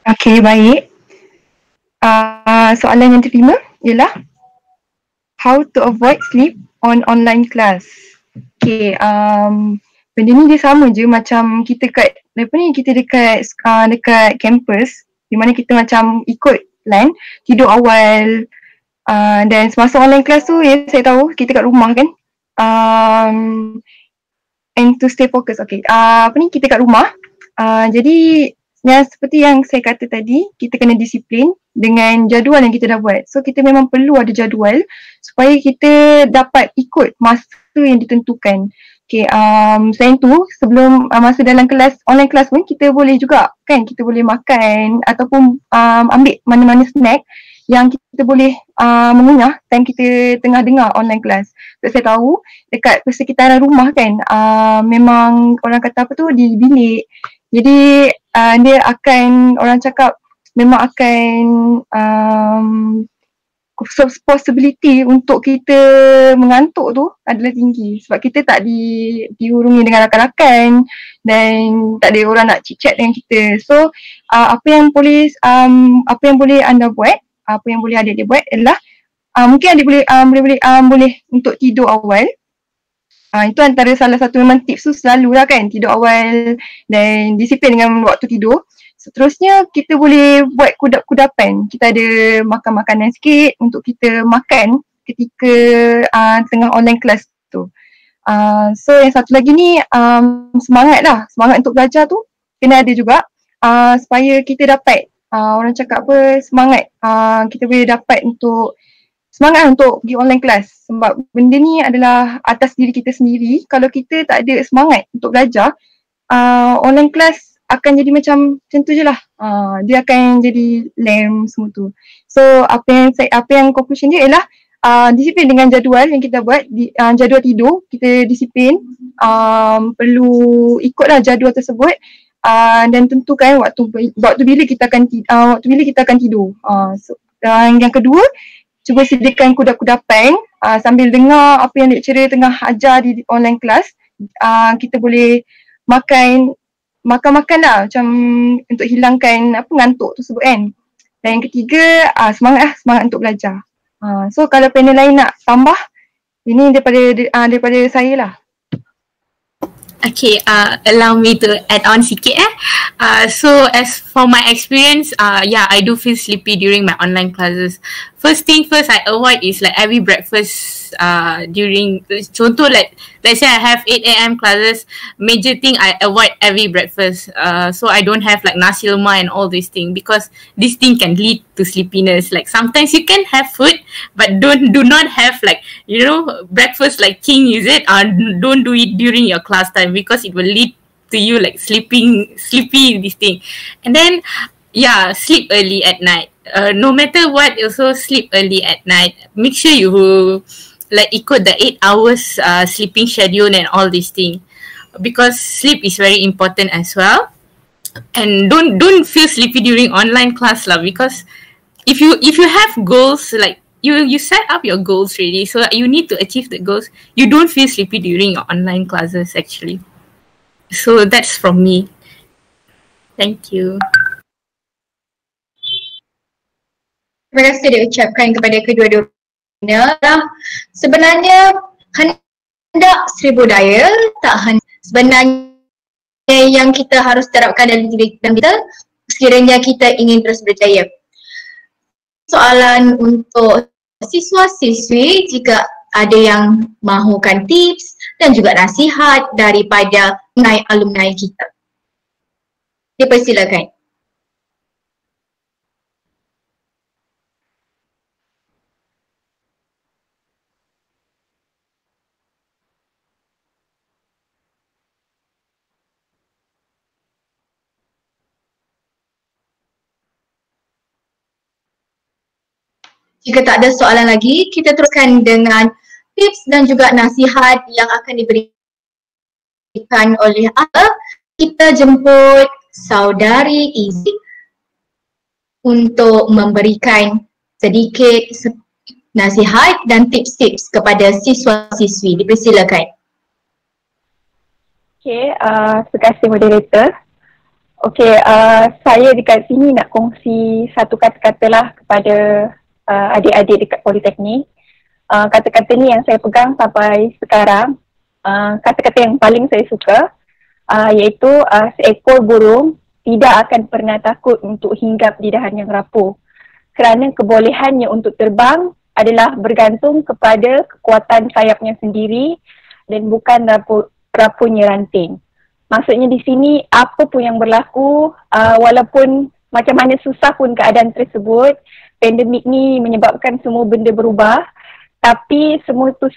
Okey, baik. Soalan yang terima ialah how to avoid sleep on online class. Okay, benda ni dia sama je macam kita kat kita dekat dekat campus di mana kita macam ikut plan, tidur awal, dan semasa online class tu yang saya tahu kita kat rumah kan, and to stay focused. Okay, kita kat rumah, jadi yang seperti yang saya kata tadi, kita kena disiplin dengan jadual yang kita dah buat. So kita memang perlu ada jadual supaya kita dapat ikut masa yang ditentukan. Okay, selain tu sebelum masa dalam kelas, online kelas pun kita boleh juga kan, kita boleh makan ataupun ambil mana-mana snack yang kita boleh mengunyah time kita tengah dengar online kelas. So, saya tahu dekat persekitaran rumah kan, memang orang kata apa tu, di bilik. Jadi dia akan, orang cakap memang akan possibility untuk kita mengantuk tu adalah tinggi sebab kita tak dihurungi dengan rakan-rakan dan tak ada orang nak chit-chat dengan kita. So apa yang boleh anda buat, apa yang boleh adik-adik buat adalah mungkin adik boleh untuk tidur awal. Itu antara salah satu memang tips tu selalu lah kan, tidur awal dan disiplin dengan waktu tidur. Seterusnya kita boleh buat kudapan. Kita ada makan makanan sikit untuk kita makan ketika tengah online class tu. So yang satu lagi ni, semangat untuk belajar tu kena ada juga, supaya kita dapat orang cakap apa, semangat, kita boleh dapat untuk semangat untuk pergi online class. Sebab benda ni adalah atas diri kita sendiri. Kalau kita tak ada semangat untuk belajar, online class akan jadi macam tu je lah. Dia akan jadi lame semua tu. So apa yang conclusion dia ialah disiplin dengan jadual yang kita buat, jadual tidur kita disiplin, perlu ikutlah jadual tersebut, dan tentukan waktu bila kita akan tidur. So, yang kedua, cuba sediakan kudapan sambil dengar apa yang lecturer tengah ajar di online class. Kita boleh makan lah macam untuk hilangkan ngantuk tersebut kan. Dan yang ketiga, semangat untuk belajar. So kalau panel lain nak tambah, ini daripada saya lah. Okay, allow me to add on sikit so as for my experience, I do feel sleepy during my online classes. First thing first, I avoid is like every breakfast during, contoh like let's say I have 8 a.m. classes, major thing I avoid every breakfast, so I don't have like nasi lemak and all these things, because this thing can lead to sleepiness. Like sometimes you can have food, but do not have like, breakfast like king, is it? Don't do it during your class time, because it will lead to you like sleepy this thing. And then sleep early at night. No matter what, also sleep early at night. Make sure you like ikut the 8 hours sleeping schedule and all these things, because sleep is very important as well. And don't feel sleepy during online class lah, because if you have goals, like you set up your goals really, so you need to achieve the goals, you don't feel sleepy during your online classes actually. So that's from me. Thank you. Terima kasih diucapkan kepada kedua-duanya. Sebenarnya hendak seribu daya, tak sebenarnya yang kita harus terapkan dalam diri kita sekiranya kita ingin terus berjaya. Soalan untuk siswa-siswi, jika ada yang mahukan tips dan juga nasihat daripada alumni kita, dipersilakan. Jika tak ada soalan lagi, kita teruskan dengan tips dan juga nasihat yang akan diberikan oleh kita jemput Saudari Izzy untuk memberikan sedikit nasihat dan tips-tips kepada siswa-siswi. Dipersilakan. Okay, terima kasih moderator. Okay, saya dekat sini nak kongsi satu kata-kata lah kepada adik-adik dekat Politeknik. Kata-kata ni yang saya pegang sampai sekarang, kata-kata yang paling saya suka, iaitu seekor burung tidak akan pernah takut untuk hinggap di dahan yang rapuh, kerana kebolehannya untuk terbang adalah bergantung kepada kekuatan sayapnya sendiri dan bukan rapuhnya ranting. Maksudnya di sini apa pun yang berlaku, walaupun macam mana susah pun keadaan tersebut, pandemik ni menyebabkan semua benda berubah, tapi semua tu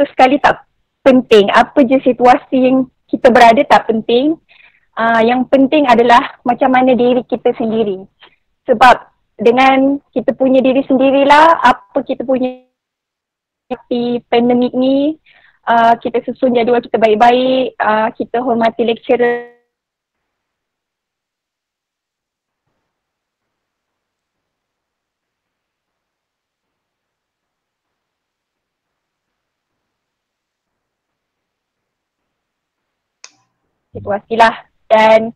sekali tak penting. Apa je situasi yang kita berada tak penting. Yang penting adalah macam mana diri kita sendiri. Sebab dengan kita punya diri sendirilah, apa kita punya di pandemik ni, kita susun jadual kita baik-baik, kita hormati lecturer. Situasi lah. Dan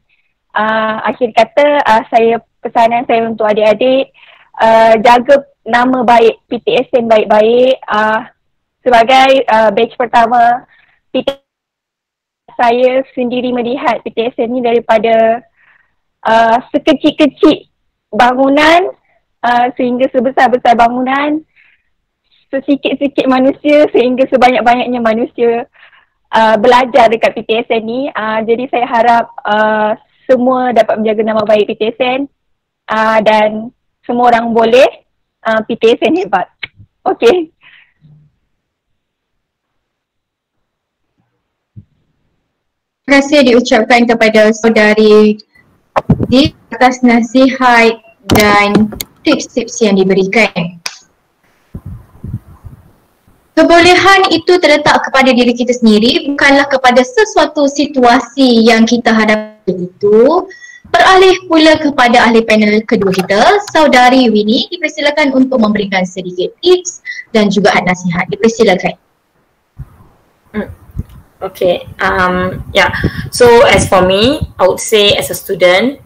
akhir kata, pesanan saya untuk adik-adik, jaga nama baik PTSN baik-baik. Sebagai batch pertama, saya sendiri melihat PTSN ni daripada sekecil-kecil bangunan sehingga sebesar-besar bangunan, sesikit-sikit manusia sehingga sebanyak-banyaknya manusia belajar dekat PTSN ni. Jadi saya harap semua dapat menjaga nama baik PTSN dan semua orang boleh. PTSN hebat. Okay. Terima kasih diucapkan kepada saudari di atas nasihat dan tips-tips yang diberikan. Kebolehan itu terletak kepada diri kita sendiri, bukanlah kepada sesuatu situasi yang kita hadapi itu. Beralih pula kepada ahli panel kedua kita, saudari Winnie, dipersilakan untuk memberikan sedikit tips dan juga nasihat. Dipersilakan. Okay, yeah. So as for me, I would say as a student,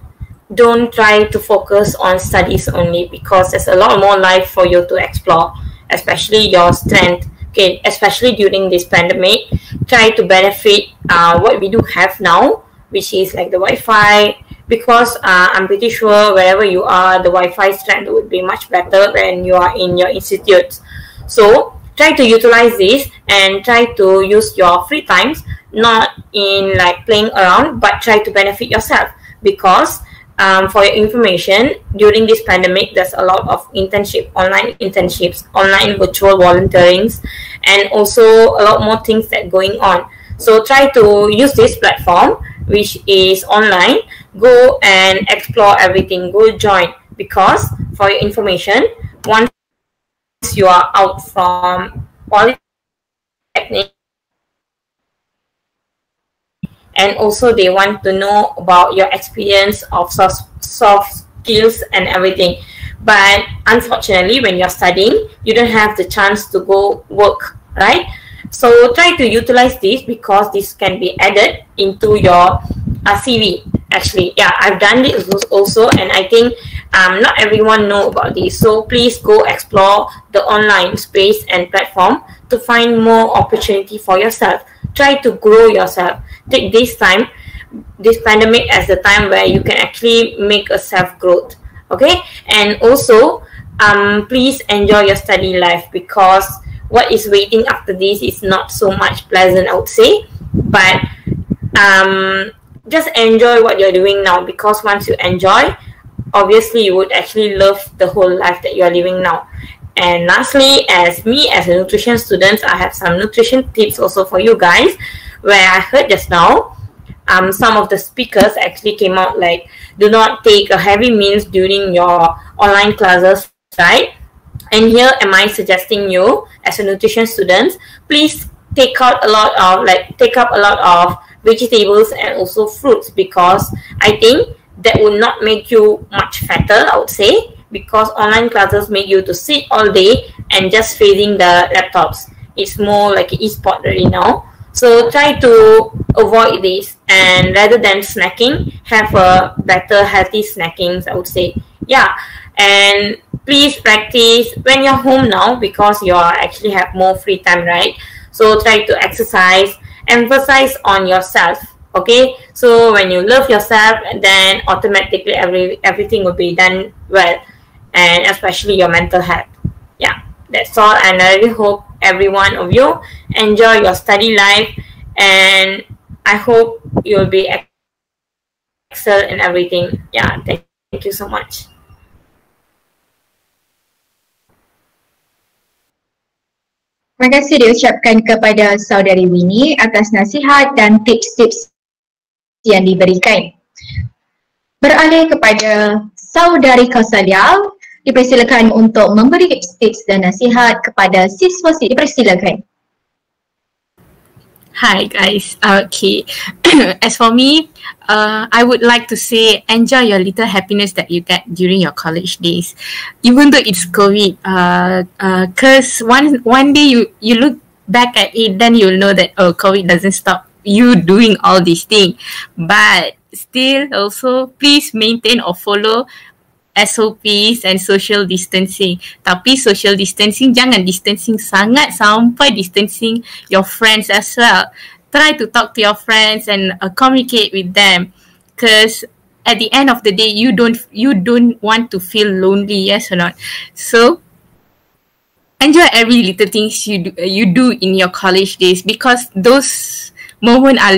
don't try to focus on studies only, because there's a lot more life for you to explore, especially your strength. Okay, especially during this pandemic, try to benefit what we do have now, which is like the Wi-Fi, because I'm pretty sure wherever you are, the Wi-Fi strength would be much better when you are in your institutes. So try to utilize this and try to use your free times, not in like playing around, but try to benefit yourself, because for your information, during this pandemic, there's a lot of internships, online virtual volunteerings, and also a lot more things that going on. So try to use this platform, which is online. Go and explore everything. Go join, because for your information, once you are out from Polytechnic, and also they want to know about your experience of soft skills and everything. But unfortunately, when you're studying, you don't have the chance to go work, right? So try to utilize this, because this can be added into your CV. Actually, yeah, I've done this also, and I think not everyone know about this. So please go explore the online space and platform to find more opportunity for yourself. Try to grow yourself. Take this time, this pandemic, as the time where you can actually make a self-growth. Okay, and also please enjoy your study life, because what is waiting after this is not so much pleasant, I would say. But just enjoy what you're doing now, because once you enjoy, obviously you would actually love the whole life that you're living now. And lastly, as a nutrition student, I have some nutrition tips also for you guys, where I heard just now, some of the speakers actually came out like, do not take a heavy meals during your online classes, right? And here am I suggesting you, as a nutrition student, please take up a lot of vegetables and also fruits, because I think that will not make you much fatter, I would say, because online classes make you to sit all day and just facing the laptops. It's more like an e-sport already now. So try to avoid this, and rather than snacking, have a better healthy snackings, I would say. Yeah, and please practice when you're home now, because you are actually have more free time, right? So try to exercise, emphasize on yourself. Okay, so when you love yourself, then automatically everything will be done well, and especially your mental health. Yeah, that's all, and I really hope every one of you enjoy your study life, and I hope you'll be excel in everything. Yeah, thank you so much. Terima kasih diucapkan kepada saudari Winnie atas nasihat dan tips-tips yang diberikan. Beralih kepada saudari Kausalia, dipersilakan untuk memberi tips dan nasihat kepada siswa-siswi. Dipersilakan. Hi guys. Okay. As for me, I would like to say enjoy your little happiness that you get during your college days, even though it's COVID. Cause one day you look back at it, then you'll know that COVID doesn't stop you doing all these things. But still, also please maintain or follow SOPs and social distancing. Tapi social distancing jangan distancing sangat sampai distancing your friends as well. Try to talk to your friends and communicate with them, because at the end of the day you don't want to feel lonely, yes or not? So enjoy every little things you do in your college days, because those moments are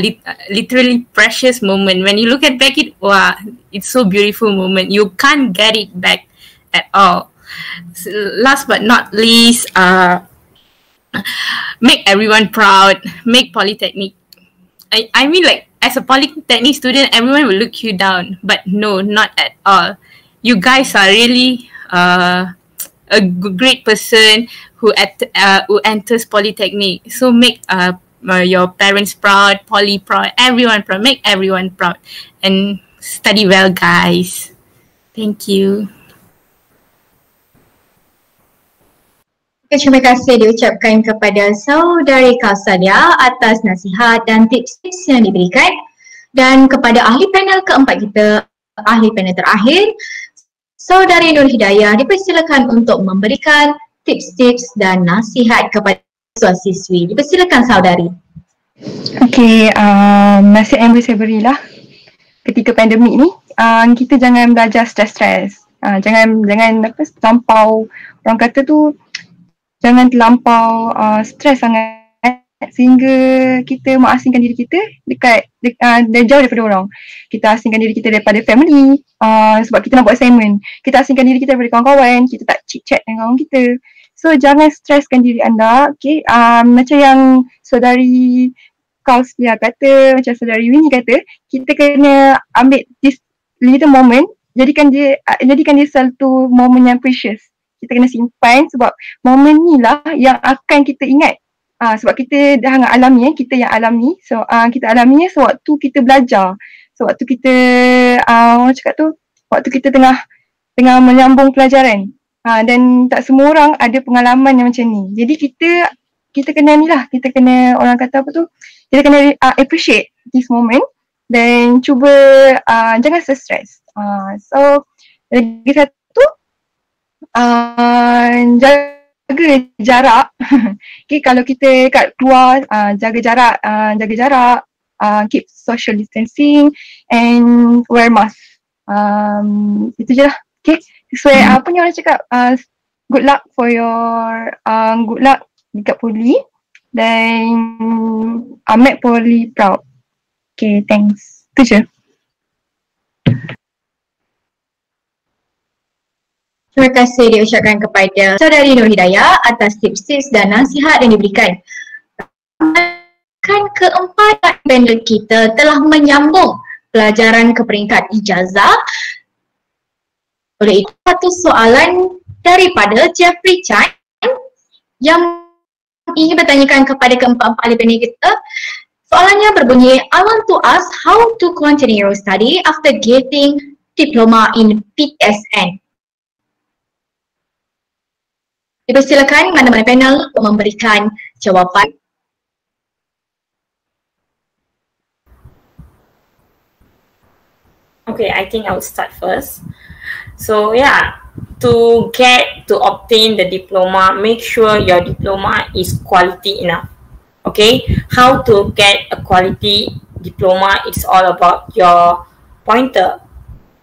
literally precious moment. When you look at back it, wow, it's so beautiful moment. You can't get it back at all. So last but not least, make everyone proud. Make Polytechnic. I mean, like, as a Polytechnic student, everyone will look you down, but no, not at all. You guys are really a great person who enters Polytechnic. So make your parents proud, Poly proud, everyone proud. Make everyone proud, and study well, guys. Thank you. Terima kasih diucapkan kepada saudari Kausalia atas nasihat dan tips-tips yang diberikan, dan kepada ahli panel keempat kita, ahli panel terakhir, saudari Nur Hidayah, dipersilakan untuk memberikan tips-tips dan nasihat kepada siswa-siswi. Dipersilakan saudari. Okay, nasihat yang boleh saya berilah ketika pandemik ni, kita jangan belajar stres-stres. Jangan terlampau, orang kata tu, jangan terlampau stres sangat sehingga kita mengasingkan diri kita jauh daripada orang. Kita asingkan diri kita daripada family sebab kita nak buat assignment. Kita asingkan diri kita daripada kawan-kawan, kita tak chit-chat dengan kawan kita. So jangan streskan diri anda, okay? Macam yang saudari Kausalia kata, macam saudari Winnie kata, kita kena ambil this little moment, jadikan dia satu moment yang precious. Kita kena simpan sebab momen ni lah yang akan kita ingat. Sebab kita dah alami, kita yang alami. So kita alaminya sewaktu kita belajar. Sewaktu kita orang cakap tu, waktu kita tengah menyambung pelajaran. Dan tak semua orang ada pengalaman yang macam ni. Jadi kita kena ni lah, kita kena, orang kata apa tu, kita kena appreciate this moment dan cuba jangan stress. So lagi satu, jaga jarak. Okay, kalau kita kat keluar, jaga jarak, keep social distancing and wear mask. Itu je lah. Okay, sesuai apa yang orang cakap, good luck for your good luck dekat Poly, dan make Poly proud. Okay, thanks. Itu je. Terima kasih diucapkan kepada saudari Nur Hidayah atas tips-tips dan nasihat yang diberikan. Kan keempat panel kita telah menyambung pelajaran ke peringkat ijazah. Oleh itu, satu soalan daripada Jeffrey Chan yang ingin bertanyakan kepada keempat ahli panel kita. Soalannya berbunyi, I want to ask how to continue your study after getting diploma in PTSN. Dipersilakan mana-mana panel untuk memberikan jawapan. Okay, I think I will start first. So yeah, to obtain the diploma, make sure your diploma is quality enough. Okay, how to get a quality diploma? It's all about your pointer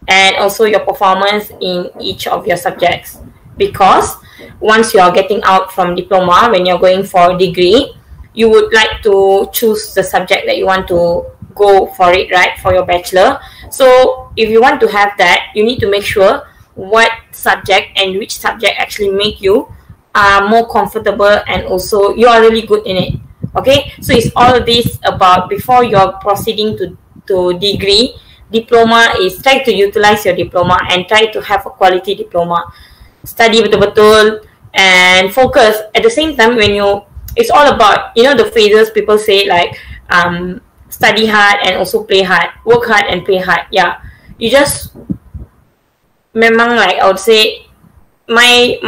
and also your performance in each of your subjects. Because once you are getting out from diploma, when you're going for a degree, you would like to choose the subject that you want to go for it, right, for your bachelor. So if you want to have that, you need to make sure what subject and which subject actually make you more comfortable and also you are really good in it. Okay, so it's all this about before you're proceeding to degree. Diploma is try to utilize your diploma and try to have a quality diploma. Study betul-betul and focus at the same time. When you, it's all about, you know, the phrases people say like study hard and also play hard, work hard and play hard. Yeah, you just memang like I would say my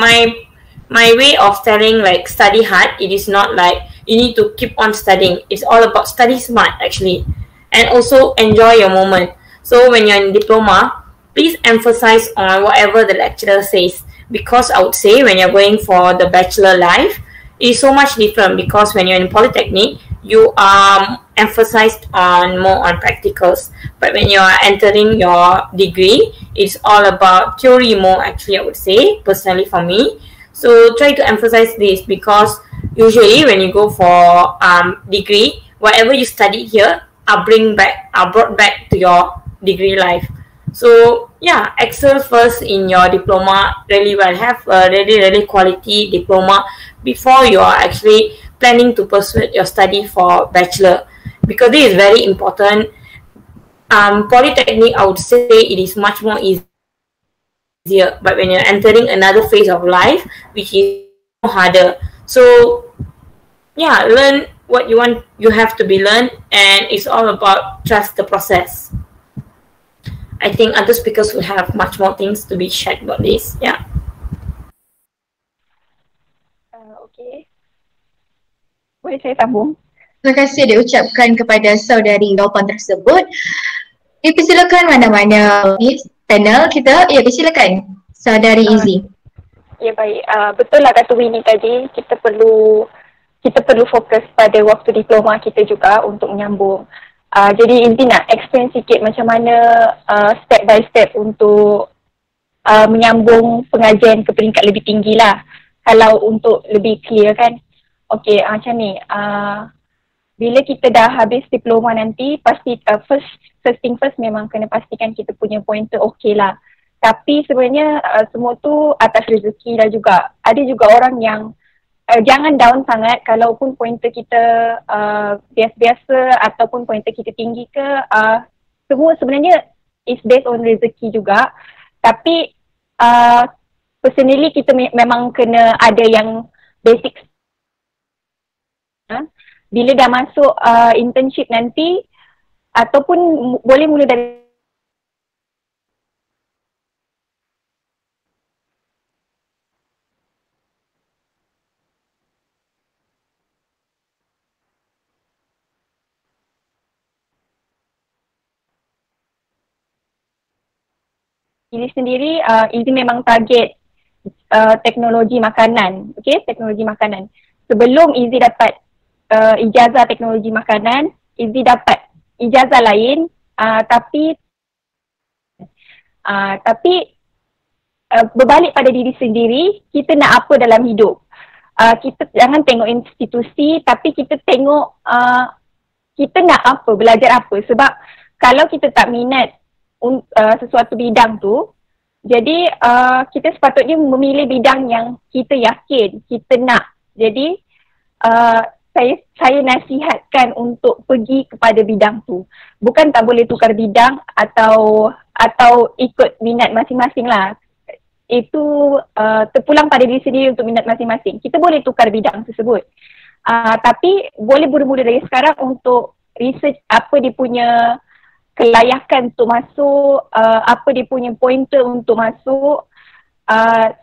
way of telling like study hard, it is not like you need to keep on studying. It's all about study smart actually, and also enjoy your moment. So when you're in diploma, please emphasize on whatever the lecturer says, because I would say when you're going for the bachelor life, it is so much different, because when you're in polytechnic, you are emphasized on more on practicals, but when you are entering your degree, it's all about theory more actually, I would say, personally for me. So try to emphasize this, because usually when you go for degree, whatever you studied here are brought back to your degree life. So yeah, excel first in your diploma really well. Have a really quality diploma before you are actually planning to pursue your study for bachelor, because this is very important. Polytechnic, I would say it is much more easier, but when you're entering another phase of life, which is harder. So yeah, learn what you want, you have to be learned, and it's all about trust the process. I think other speakers will have much more things to be shared about this. Yeah. Okay. Boleh saya sambung? Terima kasih diucapkan kepada saudari jawapan tersebut. Dipersilakan mana-mana panel kita. Ya, persilakan saudari Izzy. Ya, baik. Betul lah kata Winnie tadi, kita perlu fokus pada waktu diploma kita juga untuk menyambung. Jadi Izzy nak explain sikit macam mana step by step untuk menyambung pengajian ke peringkat lebih tinggi lah. Kalau untuk lebih clear kan. Okay, macam ni. Bila kita dah habis diploma nanti, pasti first thing first memang kena pastikan kita punya pointer okay lah. Tapi sebenarnya semua tu atas rezeki dah juga. Ada juga orang yang jangan down sangat kalaupun pointer kita biasa-biasa ataupun pointer kita tinggi ke. Semua sebenarnya is based on rezeki juga. Tapi personally kita memang kena ada yang basic. Bila dah masuk internship nanti, ataupun boleh mula dari Izzy sendiri, Izzy memang target teknologi makanan. Okay, teknologi makanan. Sebelum Izzy dapat ijazah teknologi makanan, Izzy dapat ijazah lain, tapi berbalik pada diri sendiri, kita nak apa dalam hidup. Kita jangan tengok institusi, tapi kita tengok kita nak apa, belajar apa. Sebab kalau kita tak minat sesuatu bidang tu, jadi kita sepatutnya memilih bidang yang kita yakin, kita nak. Jadi saya nasihatkan untuk pergi kepada bidang tu. Bukan tak boleh tukar bidang atau ikut minat masing-masing lah. Itu terpulang pada diri sendiri untuk minat masing-masing. Kita boleh tukar bidang tersebut. Tapi boleh bermula dari sekarang untuk research apa dia punya kelayakan untuk masuk, apa dia punya pointer untuk masuk.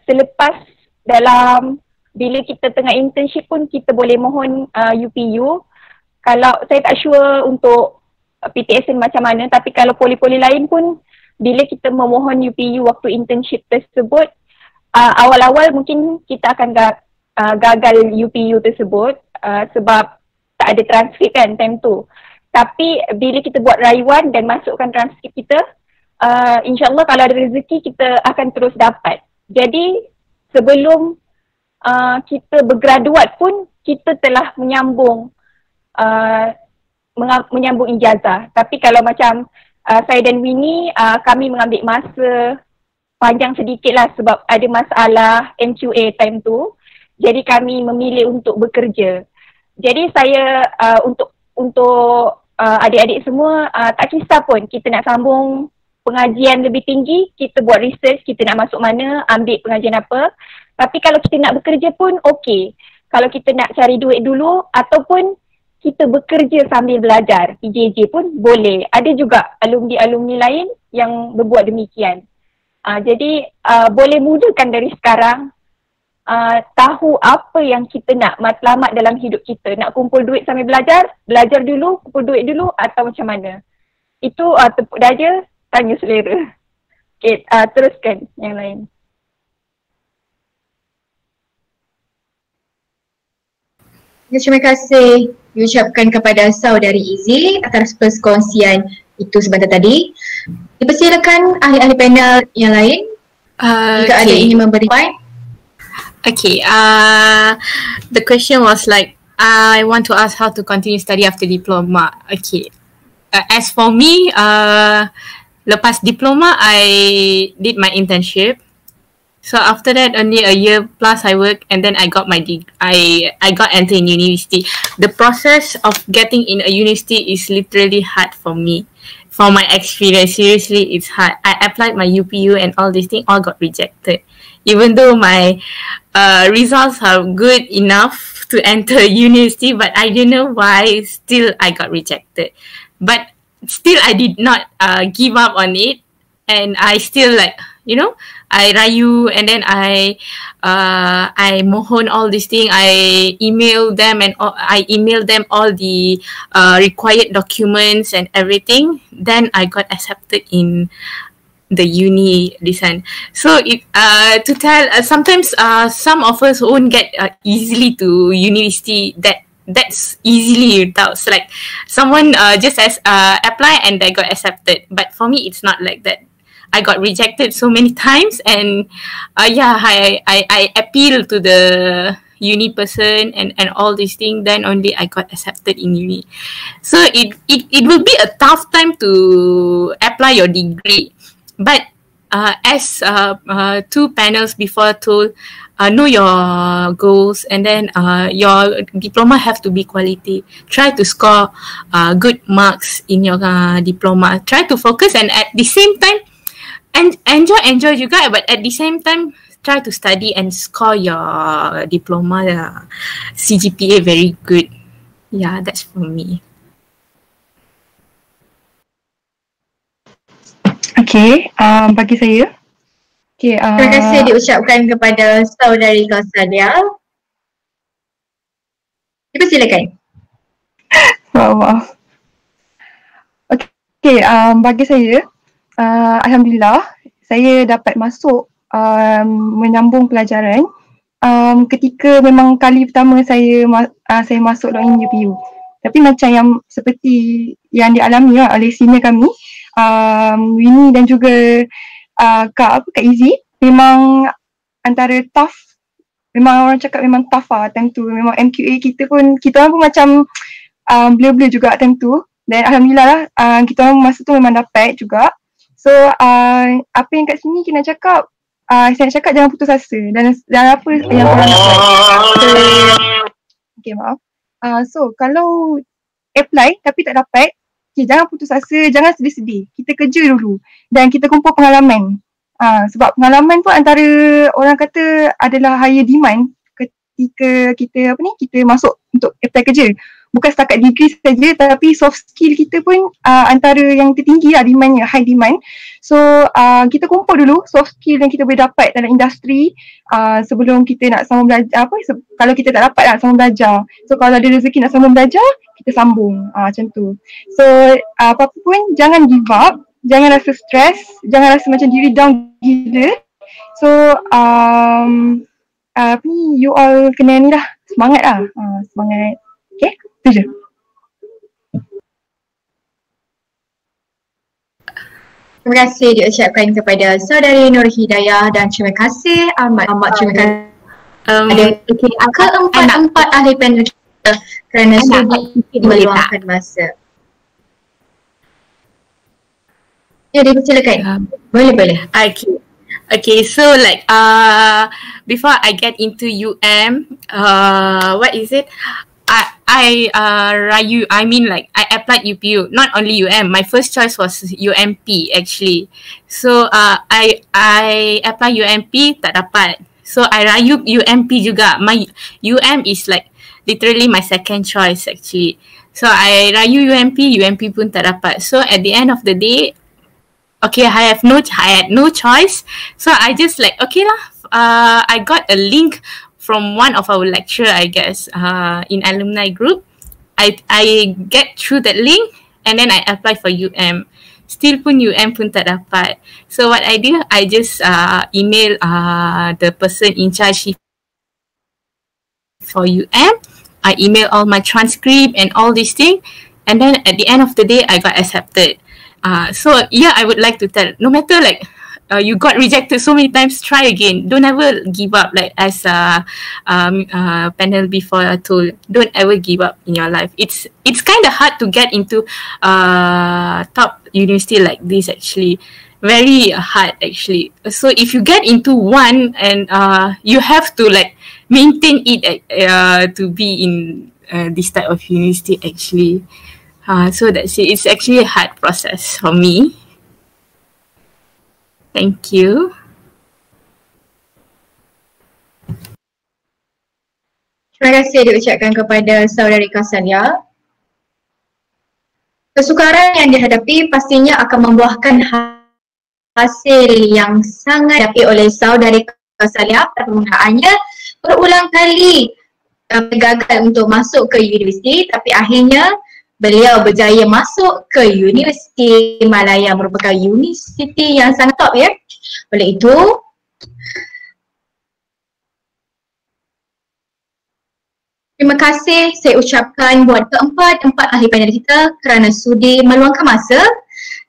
Selepas dalam bila kita tengah internship pun kita boleh mohon UPU. Kalau saya tak sure untuk PTSN macam mana, tapi kalau poli-poli lain pun bila kita memohon UPU waktu internship tersebut, awal-awal mungkin kita akan gagal UPU tersebut sebab tak ada transkrip kan time tu. Tapi bila kita buat rayuan dan masukkan transkrip kita, insyaAllah kalau ada rezeki kita akan terus dapat. Jadi sebelum kita bergraduat pun kita telah menyambung ijazah. Tapi kalau macam saya dan Winnie, kami mengambil masa panjang sedikit lah sebab ada masalah MQA time tu. Jadi kami memilih untuk bekerja. Jadi saya untuk adik-adik semua tak kisah pun kita nak sambung pengajian lebih tinggi, kita buat research, kita nak masuk mana, ambil pengajian apa. Tapi kalau kita nak bekerja pun okey. Kalau kita nak cari duit dulu ataupun kita bekerja sambil belajar, PJJ pun boleh. Ada juga alumni-alumni lain yang berbuat demikian. Jadi boleh mudahkan dari sekarang tahu apa yang kita nak, matlamat dalam hidup kita. Nak kumpul duit sambil belajar dulu, kumpul duit dulu atau macam mana. Itu tepuk dada, tanya selera. Okay, teruskan yang lain. Terima kasih diucapkan kepada saudari Izzy atas perkongsian itu sebentar tadi. Dipersilakan ahli-ahli panel yang lain jika ada ingin memberi point. Okay, the question was like, I want to ask how to continue study after diploma. Okay, as for me, lepas diploma, I did my internship. So after that, only a year plus I worked, and then I got my I got entered in university. The process of getting in a university is literally hard for me. From my experience, seriously, it's hard. I applied my UPU and all these things, all got rejected. Even though my results are good enough to enter university, but I don't know why still I got rejected. But still I did not give up on it, and I still I rayu, and then I mohon all these things. I email them all the required documents and everything. Then I got accepted in the uni design. So to tell sometimes some of us won't get easily to university that's easily without like someone just apply and they got accepted. But for me it's not like that. I got rejected so many times, and I appeal to the uni person and all these things. Then only I got accepted in uni. So it will be a tough time to apply your degree. But as two panels before told, know your goals, and then your diploma have to be quality. Try to score good marks in your diploma. Try to focus, and at the same time, and enjoy juga, but at the same time try to study and score your diploma CGPA very good. Yeah, that's for me. Okay, bagi saya. Okay, terima kasih diucapkan kepada saudari Kausadia. Dipersilakan. Maaf. Okay, bagi saya, alhamdulillah saya dapat masuk menyambung pelajaran ketika memang kali pertama saya masuk dalam UPU. Tapi macam yang seperti yang dialami oleh senior kami, Winnie dan juga Kak Izzy, memang antara tough, memang orang cakap memang tough lah time tu. Memang MQA kita pun macam blur-blur juga time tu. Dan alhamdulillah lah kita orang masa tu memang dapat juga. So apa yang kat sini kita nak cakap, saya nak cakap jangan putus asa dan apa yang korang dapat. Okay, maaf. So kalau apply tapi tak dapat, okay, jangan putus asa, jangan sedih-sedih. Kita kerja dulu dan kita kumpul pengalaman. Sebab pengalaman pun antara orang kata adalah higher demand ketika kita kita masuk untuk apply kerja. Bukan setakat degree saja, tapi soft skill kita pun antara yang tertinggi lah demandnya, high demand. So kita kumpul dulu soft skill yang kita boleh dapat dalam industri sebelum kita nak sambung belajar. Kalau kita tak dapat nak sambung belajar, so kalau ada rezeki nak sambung belajar, kita sambung macam tu. So apa-apa pun jangan give up, jangan rasa stres, jangan rasa macam diri down gila. So apa ni, you all kena ni lah, semangat lah, semangat. Okay, tu je. Terima kasih diucapkan kepada Saudari Nur Hidayah dan terima kasih amat terima kasih keempat ahli panel kita kerana sudi meluangkan masa. Ya, dipersilakan. Boleh. Okay, so like before I get into what is it? I applied UPU, not only my first choice was UMP actually. So I apply UMP tak dapat. So I rayu UMP juga. My UM is like literally my second choice actually. So I rayu UMP pun tak dapat. So at the end of the day, okay, I had no choice. So I just like, okay lah, I got a link from one of our lecturer, I guess, in alumni group. I get through that link and then I apply for UM. Still pun UM pun tak dapat. So what I did, I just email the person in charge for UM. I email all my transcript and all these things. And then at the end of the day, I got accepted. So yeah, I would like to tell, no matter like you got rejected so many times, try again. Don't ever give up. Like as panel before I told, don't ever give up in your life. It's kind of hard to get into top university like this actually. Very hard actually. So if you get into one and you have to like maintain it to be in this type of university actually. So that's it. It's actually a hard process for me. Thank you. Terima kasih diucapkan kepada Saudari Kausalia. Kesukaran yang dihadapi pastinya akan membuahkan hasil yang sangat dihadapi oleh Saudari Kausalia. Permukaannya berulang kali gagal untuk masuk ke universiti, tapi akhirnya beliau berjaya masuk ke Universiti Malaya, merupakan universiti yang sangat top ya. Oleh itu, terima kasih saya ucapkan buat keempat ahli panel kita kerana sudi meluangkan masa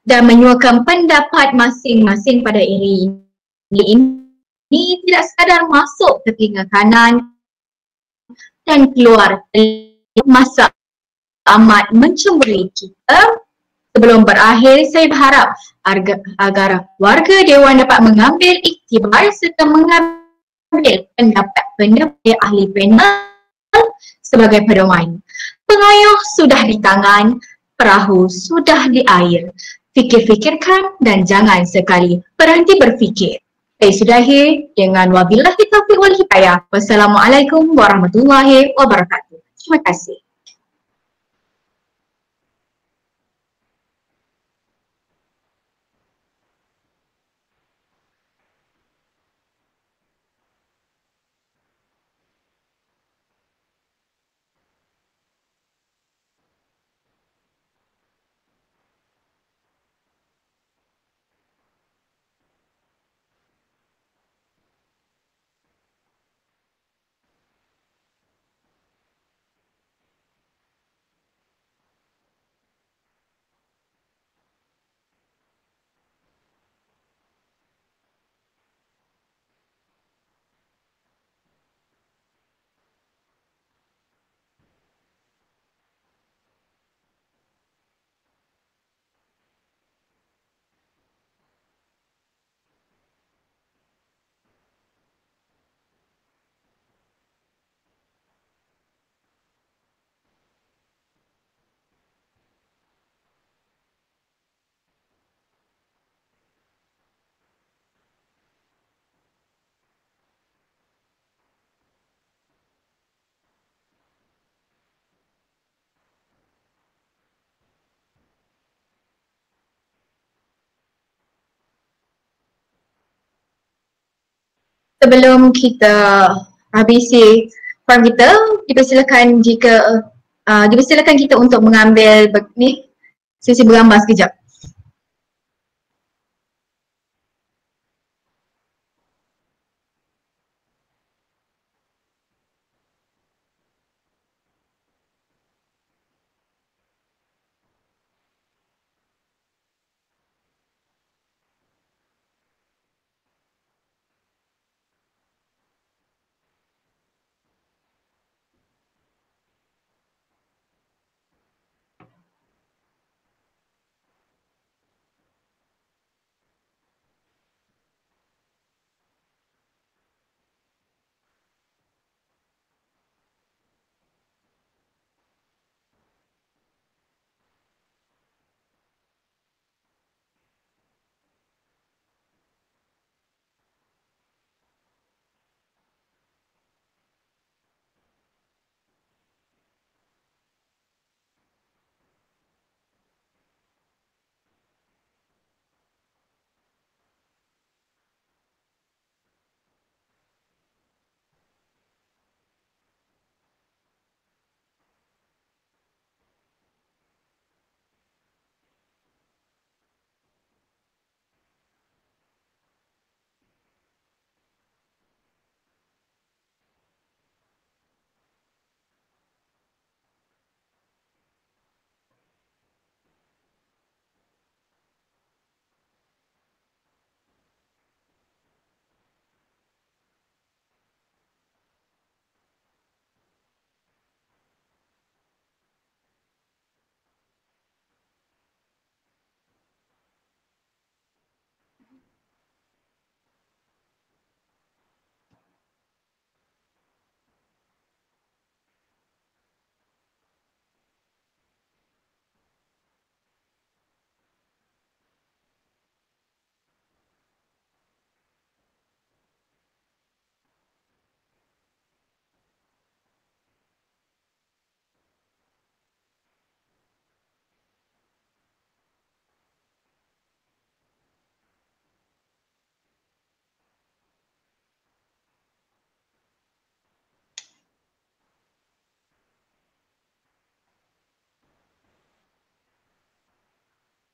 dan menyuarakan pendapat masing-masing pada hari ini. Ini tidak sekadar masuk ke telinga kanan dan keluar masa amat mencemburui kita. Sebelum berakhir, saya berharap agar warga Dewan dapat mengambil iktibar serta mengambil pendapat ahli panel sebagai pedoman. Pengayuh sudah di tangan, perahu sudah di air. Fikir-fikirkan dan jangan sekali berhenti berfikir. Saya sudahi dengan wabillahi taufiq wal hidayah. Wassalamualaikum warahmatullahi wabarakatuh. Terima kasih. Sebelum kita habisi form kita, dipersilakan kita untuk mengambil sesi bergambar sekejap.